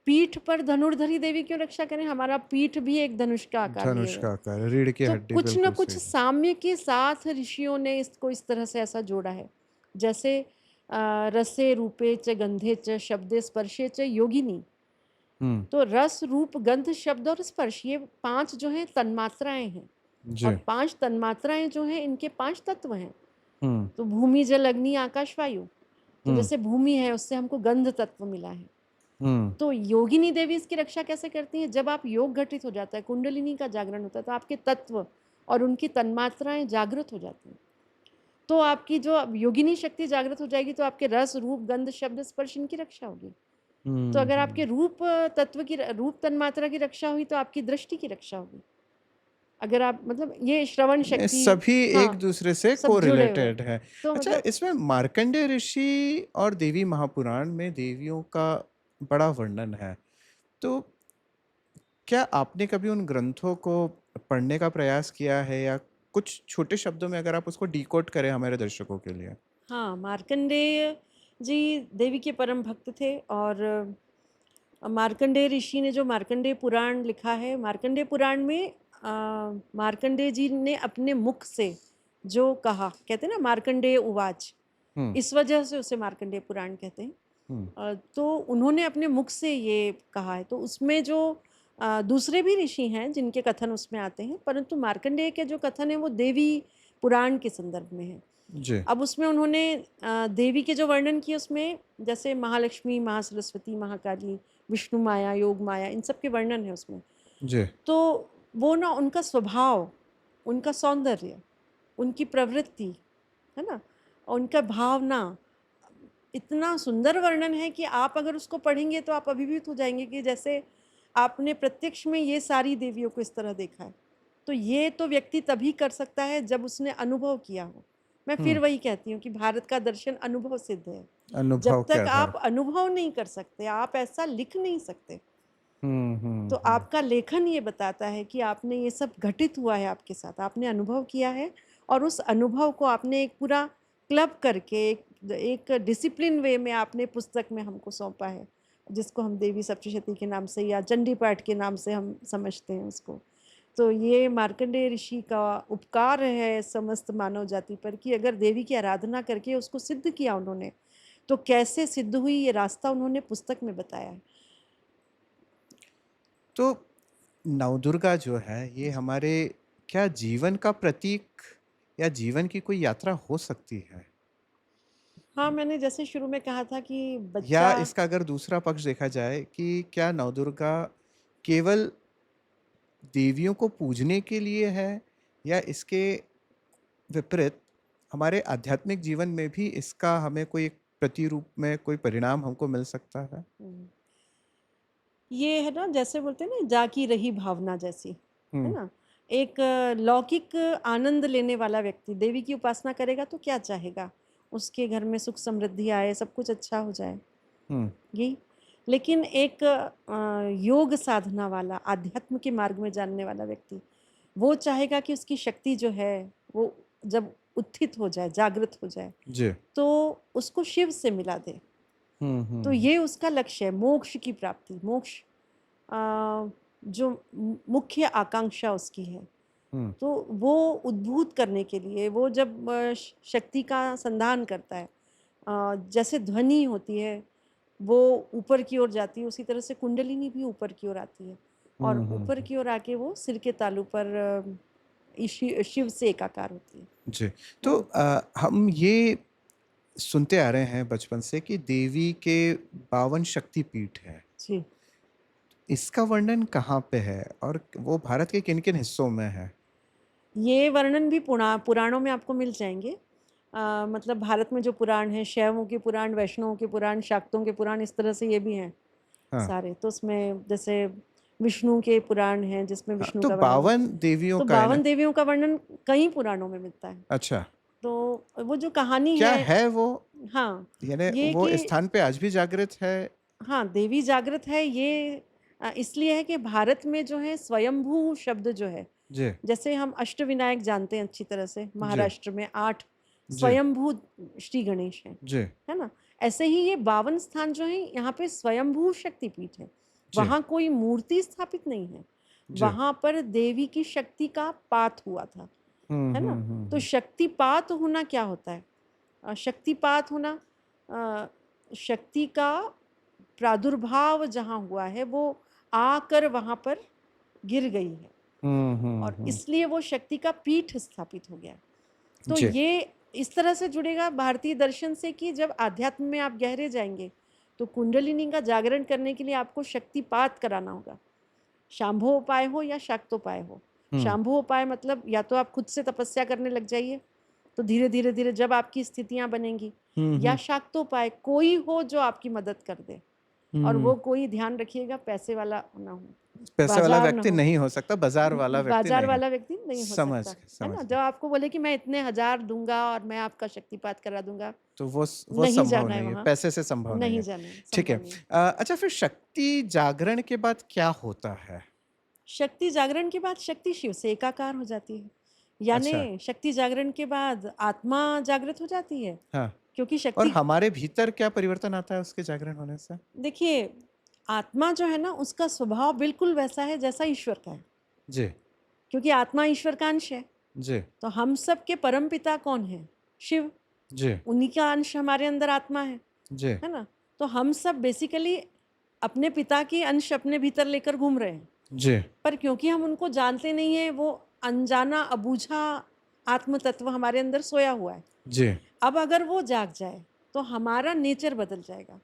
पीठ पर धनुर्धरी देवी क्यों रक्षा करें? हमारा पीठ भी एक धनुष का आकार लिए धनुष हुए है। का आकार, रीढ़ की तो हड्डी, कुछ न बिल्कुल कुछ सही। साम्य के साथ ऋषियों ने इसको इस तरह से ऐसा जोड़ा है। जैसे रसे रूपे च गंधे च शब्दे स्पर्शे च योगिनी। हम्म। तो रस, रूप, गंध, शब्द और स्पर्श, ये 5 जो हैं तन्मात्राएं हैं। जी। और 5 तन्मात्राएं जो हैं, इनके 5 तत्व हैं। हम्म। तो भूमि, जल, अग्नि, आकाश, वायु। तो हम्म। जैसे भूमि है, उससे हमको गंध तत्व मिला है। हम्म। तो योगिनी देवी इसकी रक्षा कैसे करती हैं? जब आप योग घटित हो जाता है, कुंडलिनी का जागरण होता है, तो आपके तत्व और उनकी तन्मात्राएं जागृत हो जाती हैं। तो आपकी जो अब योगिनी शक्ति जागृत हो जाएगी तो आपके रस, रूप, गंध, शब्द, स्पर्श, इनकी रक्षा होगी। तो अगर आपके रूप तत्व की, रूप तन्मात्रा की रक्षा हुई तो आपकी दृष्टि की रक्षा होगी। अगर आप मतलब ये श्रवण ये शक्ति, सभी एक हाँ, दूसरे से सब जुड़े हुए हैं। कोरिलेटेड है। तो अच्छा, मतलब इसमें मार्कंडेय ऋषि और देवी महापुराण में देवियों का बड़ा वर्णन है। तो क्या आपने कभी उन ग्रंथों को पढ़ने का प्रयास किया है, या कुछ छोटे शब्दों में अगर आप उसको डिकोड करें हमारे दर्शकों के लिए? हाँ, मार्कंडेय जी देवी के परम भक्त थे। और मार्कंडेय ऋषि ने जो मार्कंडेय पुराण लिखा है, मार्कंडेय पुराण में मार्कंडेय जी ने अपने मुख से जो कहा, कहते हैं ना मार्कंडेय उवाच, हम्म। इस वजह से उसे मार्कंडेय पुराण कहते हैं। हम्म। तो उन्होंने अपने मुख से ये कहा है। तो उसमें जो दूसरे भी ऋषि हैं जिनके कथन उसमें आते हैं, परंतु मार्कंडेय के जो कथन है वो देवी पुराण के संदर्भ में है। जी। अब उसमें उन्होंने देवी के जो वर्णन किए उसमें जैसे महालक्ष्मी, महासरस्वती, महाकाली, विष्णु माया, योग माया, इन सब के वर्णन है उसमें। जी। तो वो ना उनका स्वभाव, उनका सौंदर्य, उनकी प्रवृत्ति, है ना, और उनका भावना, इतना सुंदर वर्णन है कि आप अगर उसको पढ़ेंगे तो आप अभिभूत हो जाएंगे कि जैसे आपने प्रत्यक्ष में ये सारी देवियों को इस तरह देखा है। तो ये तो व्यक्ति तभी कर सकता है जब उसने अनुभव किया हो। मैं फिर वही कहती हूँ कि भारत का दर्शन अनुभव सिद्ध है। अनुभव जब के तक आधार। आप अनुभव नहीं कर सकते, आप ऐसा लिख नहीं सकते। हम्म। तो आपका लेखन ये बताता है कि आपने ये सब घटित हुआ है आपके साथ, आपने अनुभव किया है, और उस अनुभव को आपने एक पूरा क्लब करके एक डिसिप्लिन वे में आपने पुस्तक में हमको सौंपा है, जिसको हम देवी सप्तशती के नाम से या चंडी पाठ के नाम से हम समझते हैं उसको। तो ये मार्कंडेय ऋषि का उपकार है समस्त मानव जाति पर कि अगर देवी की आराधना करके उसको सिद्ध किया उन्होंने, तो कैसे सिद्ध हुई ये रास्ता उन्होंने पुस्तक में बताया है। तो नवदुर्गा जो है ये हमारे क्या जीवन का प्रतीक या जीवन की कोई यात्रा हो सकती है? हाँ, मैंने जैसे शुरू में कहा था कि या बच्चा, इसका अगर दूसरा पक्ष देखा जाए कि क्या नवदुर्गा केवल देवियों को पूजने के लिए है, या इसके विपरीत हमारे आध्यात्मिक जीवन में भी इसका हमें कोई एक प्रतिरूप में कोई परिणाम हमको मिल सकता है? ये है ना, जैसे बोलते हैं ना, जा की रही भावना जैसी, है हम्म। ना। एक लौकिक आनंद लेने वाला व्यक्ति देवी की उपासना करेगा तो क्या चाहेगा? उसके घर में सुख समृद्धि आए, सब कुछ अच्छा हो जाए, हम्म यही। लेकिन एक योग साधना वाला, आध्यात्म के मार्ग में जानने वाला व्यक्ति, वो चाहेगा कि उसकी शक्ति जो है वो जब उत्थित हो जाए, जागृत हो जाए, जी तो उसको शिव से मिला दे। तो हम्म ये उसका लक्ष्य है, मोक्ष की प्राप्ति। मोक्ष जो मुख्य आकांक्षा उसकी है, हम्म तो वो उद्भूत करने के लिए वो जब शक्ति का संधान करता है, जैसे ध्वनि होती है वो ऊपर की ओर जाती है, उसी तरह से कुंडलिनी भी ऊपर की ओर आती है, और ऊपर की ओर आके वो सिर के तालू पर शिव से एकाकार होती है। जी। तो हम ये सुनते आ रहे हैं बचपन से कि देवी के 52 शक्तिपीठ है। जी। इसका वर्णन कहाँ पे है और वो भारत के किन-किन हिस्सों में है? ये वर्णन भी पुराणों में आपको मिल जाएंगे। मतलब भारत में जो पुराण हैं, शैवों के पुराण, वैष्णवों के पुराण, शाक्तों के पुराण, इस तरह से ये भी हैं हाँ, सारे। तो उसमें जैसे विष्णु के पुराण हैं जिसमें हाँ, विष्णु तो का वर्णन, 52 देवियों तो का है ना? 52 देवियों का वर्णन कई पुराणों में मिलता है। अच्छा, तो वो जो कहानी क्या है, है वो? हाँ, यानी ये वो कि स्थान पे आज भी जागृत है? हाँ, देवी जागृत है, ये इसलिए है कि भारत में जो है स्वयंभू शब्द जो है, जी, जैसे हम अष्टविनायक जानते हैं अच्छी तरह से, जी, महाराष्ट्र में 8 जी, स्वयंभू श्री गणेश हैं, जी, है ना? ऐसे ही ये 52 स्थान जो हैं, यहाँ पे स्वयंभू शक्तिपीठ है। जी, वहाँ कोई मूर्ति स्थापित नहीं है। जी। वहाँ पर देवी की शक्ति का पात हुआ था, हुँ, है ना? हुँ, हुँ, तो हुँ। शक्तिपात होना क्या होता है? शक्तिपात होना, शक्ति का प्रादुर्भाव जहाँ हुआ है, वो आकर वहाँ पर गिर गई है, हुँ, हुँ, और हुँ। इसलिए वो शक्ति का पीठ स्थापित हो गया। तो जी, ये इस तरह से जुड़ेगा भारतीय दर्शन से कि जब आध्यात्म में आप गहरे जाएंगे, तो कुंडलिनी का जागरण करने के लिए आपको शक्तिपात कराना होगा। शांभोपाय हो या शाक्तोपाय हो। हुँ, शांभोपाय मतलब या तो आप खुद से तपस्या करने लग जाइए, तो धीरे धीरे धीरे जब आपकी स्थितियां बनेंगी, हुँ, या हुँ, शाक्तोपाय, कोई हो जो आपकी मदद कर दे, और हुँ। वो कोई, ध्यान रखिएगा, पैसे वाला ना हो, पैसे वाला बाजार ना व्यक्ति हो, नहीं हो सकता, बाज़ार वाला व्यक्ति बाजार नहीं हो। वाला व्यक्ति नहीं हो समझ सकता, गए, है समझ ना? गए। जब आपको बोले कि मैं इतने हजार दूंगा और मैं आपका शक्तिपात करा दूंगा, तो वो नहीं संभव जाना है नहीं है, वहां, पैसे से संभव नहीं नहीं है। जाना है, ठीक संभव है। नहीं है। अच्छा, फिर शक्ति जागरण के बाद क्या होता है? शक्ति जागरण के बाद शक्ति शिव से एकाकार हो जाती है, अच्छा, यानी शक्ति जागरण के बाद आत्मा जागृत हो जाती है, हाँ। क्योंकि और शक्ति, हमारे भीतर क्या परिवर्तन आता है उसके जागरण होने से? देखिए, आत्मा जो है ना, उसका स्वभाव बिल्कुल वैसा है जैसा ईश्वर का है, जी, क्योंकि आत्मा ईश्वर का अंश है। जी, तो हम सब के परम पिता कौन है? शिव। जी, उन्हीं का अंश हमारे अंदर आत्मा जी, है ना? तो हम सब बेसिकली अपने पिता के अंश अपने भीतर लेकर घूम रहे हैं, जी, पर क्योंकि हम उनको जानते नहीं है, वो अनजाना अबूझा आत्म तत्व हमारे अंदर सोया हुआ है। जी। अब अगर वो जाग जाए तो हमारा नेचर बदल जाएगा।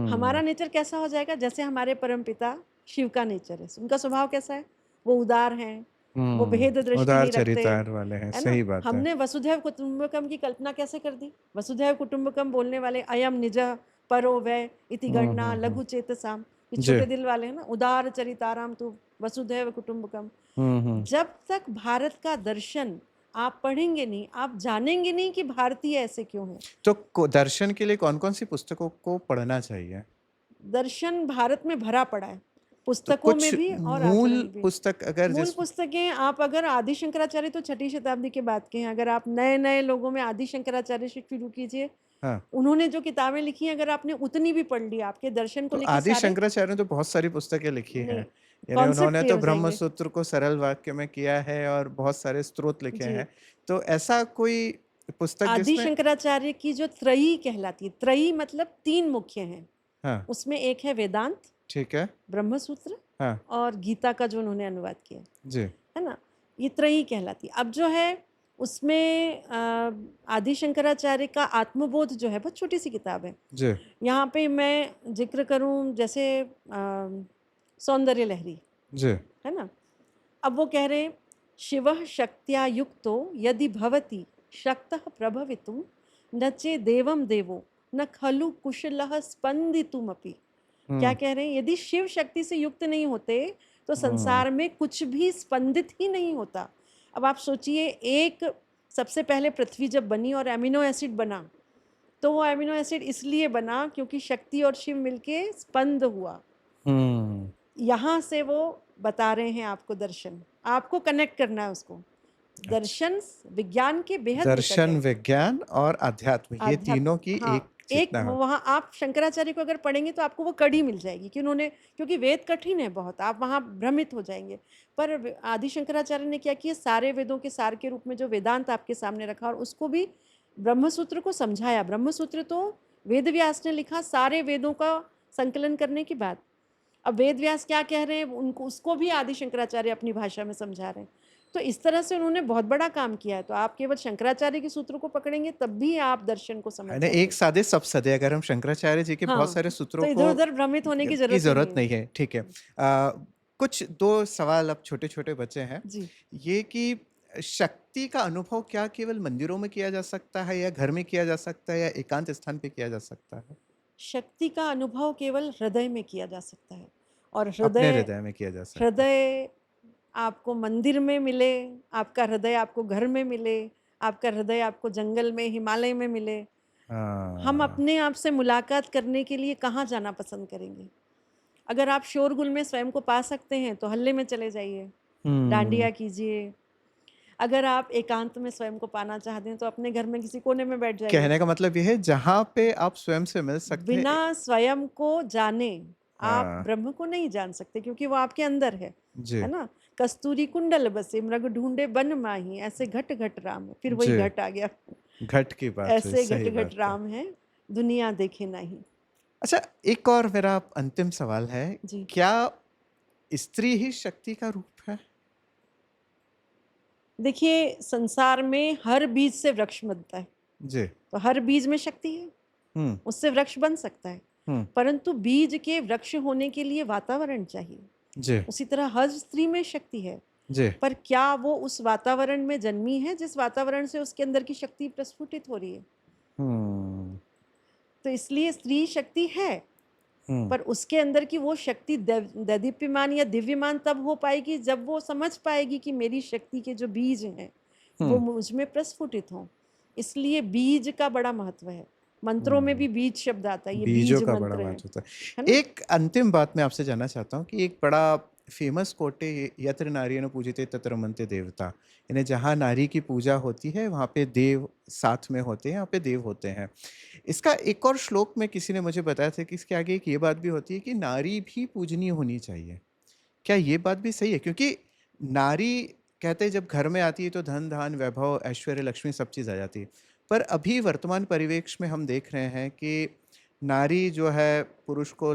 हमारा हुँ, नेचर कैसा हो जाएगा? जैसे हमारे परम पिता शिव का नेचर है। उनका स्वभाव कैसा है? वो उदार हैं, वो भेद दृष्टि उदार नहीं रखते, चरितार्थ वाले हैं, है ना? सही बात है। हमने वसुधैव कुटुंबकम की कल्पना कैसे कर दी? वसुधैव कुटुंबकम बोलने वाले, अयम निजः परो वै इति गणना लघु चेतसाम, ये जी, छोटे दिल वाले हैं ना, उदार चरिताराम तु वसुधैव कुटुंबकम। हुँ, हुँ। जब तक भारत का दर्शन आप पढ़ेंगे नहीं, आप जानेंगे नहीं कि भारतीय ऐसे क्यों हैं। तो दर्शन के लिए कौन-कौन सी पुस्तकों को पढ़ना चाहिए? दर्शन भारत में भरा पड़ा है, तो पुस्तकों कुछ में भी और मूल आचरण में भी। पुस्तक अगर मूल जिस पुस्तकें, आप अगर आदि शंकराचार्य तो छठी शताब्दी के बाद के हैं, अगर आप नए नए लोगों में आदि शंकराचार्य से शुरू कीजिए, हाँ, उन्होंने जो किताबें लिखी हैं, अगर आपने उतनी भी पढ़ ली, आपके दर्शन को तो लेके आदि सारे, शंकराचार्य ने तो बहुत सारी पुस्तकें लिखी हैं। नहीं, यानी कॉन्सेप्ट उन्होंने क्लियर तो हो ब्रह्म जाएंगे। सूत्र को सरल वाक्य में किया है और बहुत सारे स्तोत्र लिखे जी। हैं। तो ऐसा कोई पुस्तक आदि जिसमें शंकराचार्य की जो त्रयी कहलाती है, त्रयी मतलब 3 मुख्य हैं, हाँ, उसमें एक है वेदांत, ठीक है। ब्रह्म सूत्र, हाँ, और गीता का जो उन्होंने अनुवाद किया जी, है ना, ये त्रयी कहलाती है। अब जो है उसमें आदि शंकराचार्य का आत्मबोध जो है, बहुत छोटी सी किताब है। जी, यहाँ पे मैं जिक्र करूँ, जैसे सौंदर्य लहरी, जी, है ना, अब वो कह रहे हैं, शिवः शक्त्या युक्तो यदि भवति शक्तः प्रभवितुं न चे देवम देवो न खलु कुशलः स्पंदितुमपि। क्या हुँ, कह रहे हैं? यदि शिव शक्ति से युक्त नहीं होते तो संसार में कुछ भी स्पंदित ही नहीं होता। अब आप सोचिए, एक सबसे पहले पृथ्वी जब बनी और एमिनो एसिड बना, तो वो एमिनो एसिड इसलिए बना क्योंकि शक्ति और शिव मिलके स्पंद हुआ। यहाँ से वो बता रहे हैं आपको दर्शन, आपको कनेक्ट करना है उसको। दर्शन विज्ञान के बेहद निकट दर्शन, है। विज्ञान और अध्यात्म, ये तीनों की हाँ, एक एक चेतना है। वहाँ आप शंकराचार्य को अगर पढ़ेंगे तो आपको वो कड़ी मिल जाएगी कि उन्होंने, क्योंकि वेद कठिन है बहुत, आप वहाँ भ्रमित हो जाएंगे। पर आदि शंकराचार्य ने क्या किया, सारे वेदों के सार के रूप में जो वेदांत आपके सामने रखा और उसको भी ब्रह्मसूत्र को समझाया। ब्रह्मसूत्र तो वेद व्यास ने लिखा सारे वेदों का संकलन करने के बाद। अब वेद व्यास क्या कह रहे हैं उनको, उसको भी आदि शंकराचार्य अपनी भाषा में समझा रहे हैं। तो इस तरह से उन्होंने बहुत बड़ा काम किया है। तो आप केवल शंकराचार्य के सूत्र को पकड़ेंगे तब भी आप दर्शन को समझ यानी जाएंगे। एक साधे सब सदे, अगर हम शंकराचार्य जी के बहुत हाँ, सारे तो सूत्रों इधर को उधर भ्रमित होने की की जरूरत ही जरूरत नहीं नहीं है, ठीक है। कुछ दो सवाल अब छोटे छोटे बचे हैं। जी। ये कि शक्ति का अनुभव क्या केवल मंदिरों में किया जा सकता है, या घर में किया जा सकता है, या एकांत स्थान पे किया जा सकता है? शक्ति का अनुभव केवल हृदय में किया जा सकता है। और अपने हृदय, हृदय में किया जा सकता है। हृदय आपको मंदिर में मिले, आपका हृदय आपको घर में मिले, आपका हृदय आपको जंगल में, हिमालय में मिले, हम हाँ। अपने आप से मुलाकात करने के लिए कहाँ जाना पसंद करेंगे? अगर आप शोरगुल में स्वयं को पा सकते हैं तो हल्ले में चले जाइए, डांडिया कीजिए। अगर आप एकांत में स्वयं को पाना चाहते हैं तो अपने घर में किसी कोने में बैठ जाइए। कहने का मतलब ये है जहाँ पे आप स्वयं से मिल सकते हैं। बिना स्वयं को जाने आप हाँ ब्रह्म को नहीं जान सकते, क्योंकि वो आपके अंदर है जी ना। कस्तूरी कुंडल बसे मृग ढूंढे बन माही, ऐसे घट घट राम है। फिर वही जी, घट आ गया। घट की बात हुई, ऐसे घट सही घट बात है। राम है, दुनिया देखे नहीं। अच्छा, एक और मेरा अंतिम सवाल है, जी। क्या स्त्री ही शक्ति का रूप है? देखिए, संसार में हर बीज से वृक्ष बनता है, जी। तो हर बीज में शक्ति है, हम्म उससे वृक्ष बन सकता है। हम्म परंतु बीज के वृक्ष होने के लिए वातावरण चाहिए। जी उसी तरह हर स्त्री में शक्ति है, जी। पर क्या वो उस वातावरण में जन्मी है जिस वातावरण से उसके अंदर की शक्ति प्रस्फुटित हो रही है? हम्म तो इसलिए स्त्री शक्ति है, हम्म पर उसके अंदर की वो शक्ति दैदीप्यमान या दिव्यमान तब हो पाएगी जब वो समझ पाएगी कि मेरी शक्ति के जो बीज हैं वो मुझ में प्रस्फुटित हों। इसलिए बीज का बड़ा महत्व है। मंत्रों में भी बीज शब्द आता है, ये बीजों बीज का बड़ा मंत्र है महत्व होता है है। ना। एक अंतिम बात मैं आपसे जानना चाहता हूँ कि एक बड़ा फेमस कोट है, यत्र नारियण पूजिते तत्र रमन्ते देवता। यानी जहाँ नारी की पूजा होती है वहाँ पे देव साथ में होते हैं, यहाँ पे देव होते हैं। इसका एक और श्लोक में किसी ने मुझे बताया था कि इसके आगे एक ये बात भी होती है कि नारी भी पूजनीय होनी चाहिए। क्या ये बात भी सही है? क्योंकि नारी, कहते हैं जब घर में आती है तो धन धान वैभव ऐश्वर्य लक्ष्मी सब चीज़ आ जाती है। पर अभी वर्तमान परिवेश में हम देख रहे हैं कि नारी जो है पुरुष को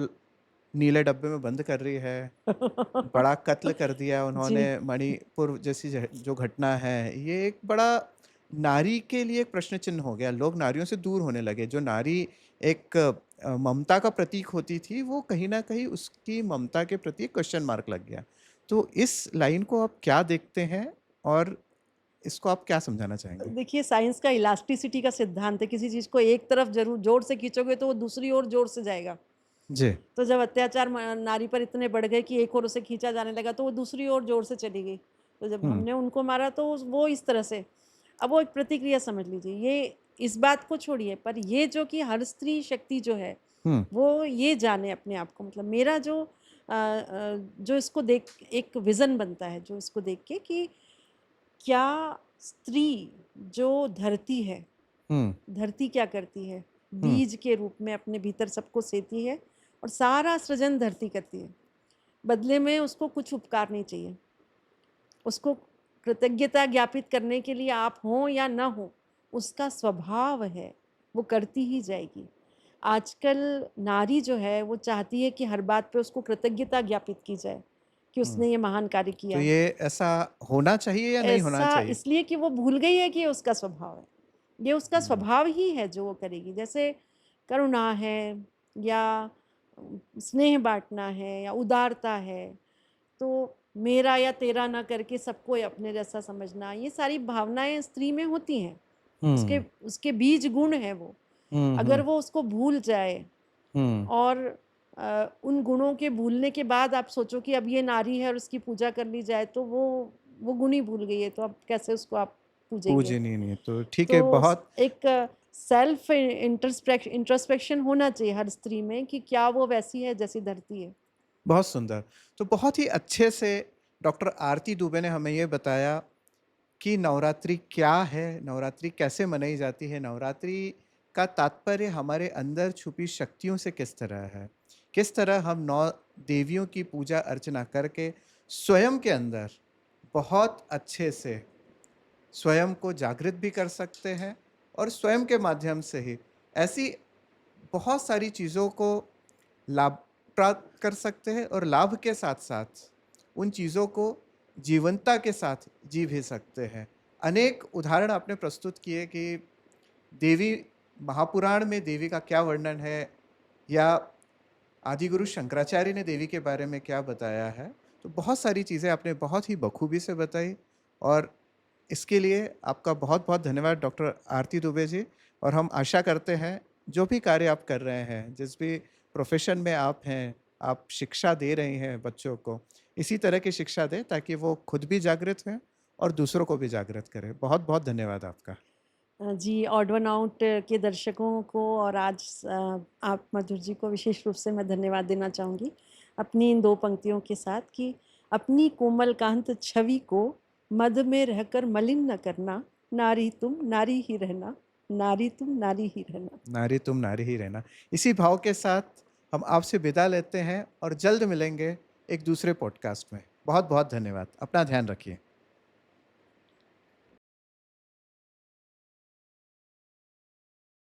नीले डब्बे में बंद कर रही है, बड़ा कत्ल कर दिया उन्होंने। जी। मणिपुर जैसी जो घटना है, ये एक बड़ा नारी के लिए एक प्रश्न चिन्ह हो गया। लोग नारियों से दूर होने लगे। जो नारी एक ममता का प्रतीक होती थी, वो कहीं ना कहीं उसकी ममता के प्रति क्वेश्चन मार्क लग गया। तो इस लाइन को आप क्या देखते हैं और इसको आप क्या समझाना चाहेंगे? देखिए, साइंस का इलास्टिसिटी का सिद्धांत है, किसी चीज को एक तरफ जरूर जोर से खींचोगे तो वो दूसरी ओर जोर से जाएगा। जी। तो जब अत्याचार नारी पर इतने बढ़ गए कि एक और उसे खींचा जाने लगा तो वो दूसरी ओर जोर से चली गई। तो जब हम्म हमने उनको मारा तो वो इस तरह से, अब वो एक प्रतिक्रिया समझ लीजिए। ये इस बात को छोड़िए, पर ये जो कि हर स्त्री शक्ति जो है हम्म वो ये जाने अपने आप को, मतलब मेरा जो जो इसको देख एक विजन बनता है, जो इसको देख के कि क्या स्त्री जो धरती है, धरती क्या करती है, बीज के रूप में अपने भीतर सबको सेती है और सारा सृजन धरती करती है। बदले में उसको कुछ उपकार नहीं चाहिए, उसको कृतज्ञता ज्ञापित करने के लिए आप हो या ना हो, उसका स्वभाव है, वो करती ही जाएगी। आजकल नारी जो है वो चाहती है कि हर बात पे उसको कृतज्ञता ज्ञापित की जाए कि उसने ये महान कार्य तो किया। ये ऐसा होना चाहिए या नहीं होना ऐसा चाहिए? इसलिए कि वो भूल गई है कि ये उसका स्वभाव है, ये उसका स्वभाव ही है जो वो करेगी। जैसे करुणा है या स्नेह बांटना है या उदारता है, तो मेरा या तेरा ना करके सबको अपने जैसा समझना, ये सारी भावनाएं स्त्री में होती हैं। उसके उसके बीज गुण है वो। अगर हम्म वो उसको भूल जाए हम्म और उन गुणों के भूलने के बाद आप सोचो कि अब ये नारी है और उसकी पूजा करनी जाए, तो वो गुण ही भूल गई है, तो अब कैसे उसको आप पूजेंगे? पूजनीय नहीं है, तो ठीक है, तो बहुत एक सेल्फ इंट्रोस्पेक्शन होना चाहिए हर स्त्री में कि क्या वो वैसी है जैसी धरती है। बहुत सुंदर। तो बहुत ही अच्छे से डॉक्टर आरती दुबे ने हमें ये बताया कि नवरात्रि क्या है, नवरात्रि कैसे मनाई जाती है, नवरात्रि का तात्पर्य हमारे अंदर छुपी शक्तियों से किस तरह है, किस तरह हम 9 देवियों की पूजा अर्चना करके स्वयं के अंदर बहुत अच्छे से स्वयं को जागृत भी कर सकते हैं और स्वयं के माध्यम से ही ऐसी बहुत सारी चीज़ों को लाभ प्राप्त कर सकते हैं और लाभ के साथ-साथ उन चीज़ों को जीवंतता के साथ जी भी सकते हैं। अनेक उदाहरण आपने प्रस्तुत किए कि देवी महापुराण में देवी का क्या वर्णन है या आदिगुरु शंकराचार्य ने देवी के बारे में क्या बताया है। तो बहुत सारी चीज़ें आपने बहुत ही बखूबी से बताई और इसके लिए आपका बहुत-बहुत धन्यवाद डॉक्टर आरती दुबे जी। और हम आशा करते हैं जो भी कार्य आप कर रहे हैं, जिस भी प्रोफ़ेशन में आप हैं, आप शिक्षा दे रही हैं बच्चों को, इसी तरह की शिक्षा दें ताकि वो खुद भी जागृत हों और दूसरों को भी जागृत करें। बहुत-बहुत धन्यवाद आपका। जी, ऑड वन आउट के दर्शकों को और आज आप मधुर जी को विशेष रूप से मैं धन्यवाद देना चाहूँगी अपनी इन 2 पंक्तियों के साथ कि अपनी कोमल कांत छवि को मद में रहकर मलिन न करना, नारी तुम नारी ही रहना, नारी तुम नारी ही रहना। नारी तुम नारी ही रहना। इसी भाव के साथ हम आपसे विदा लेते हैं और जल्द मिलेंगे एक दूसरे पॉडकास्ट में। बहुत-बहुत धन्यवाद। अपना ध्यान रखिए।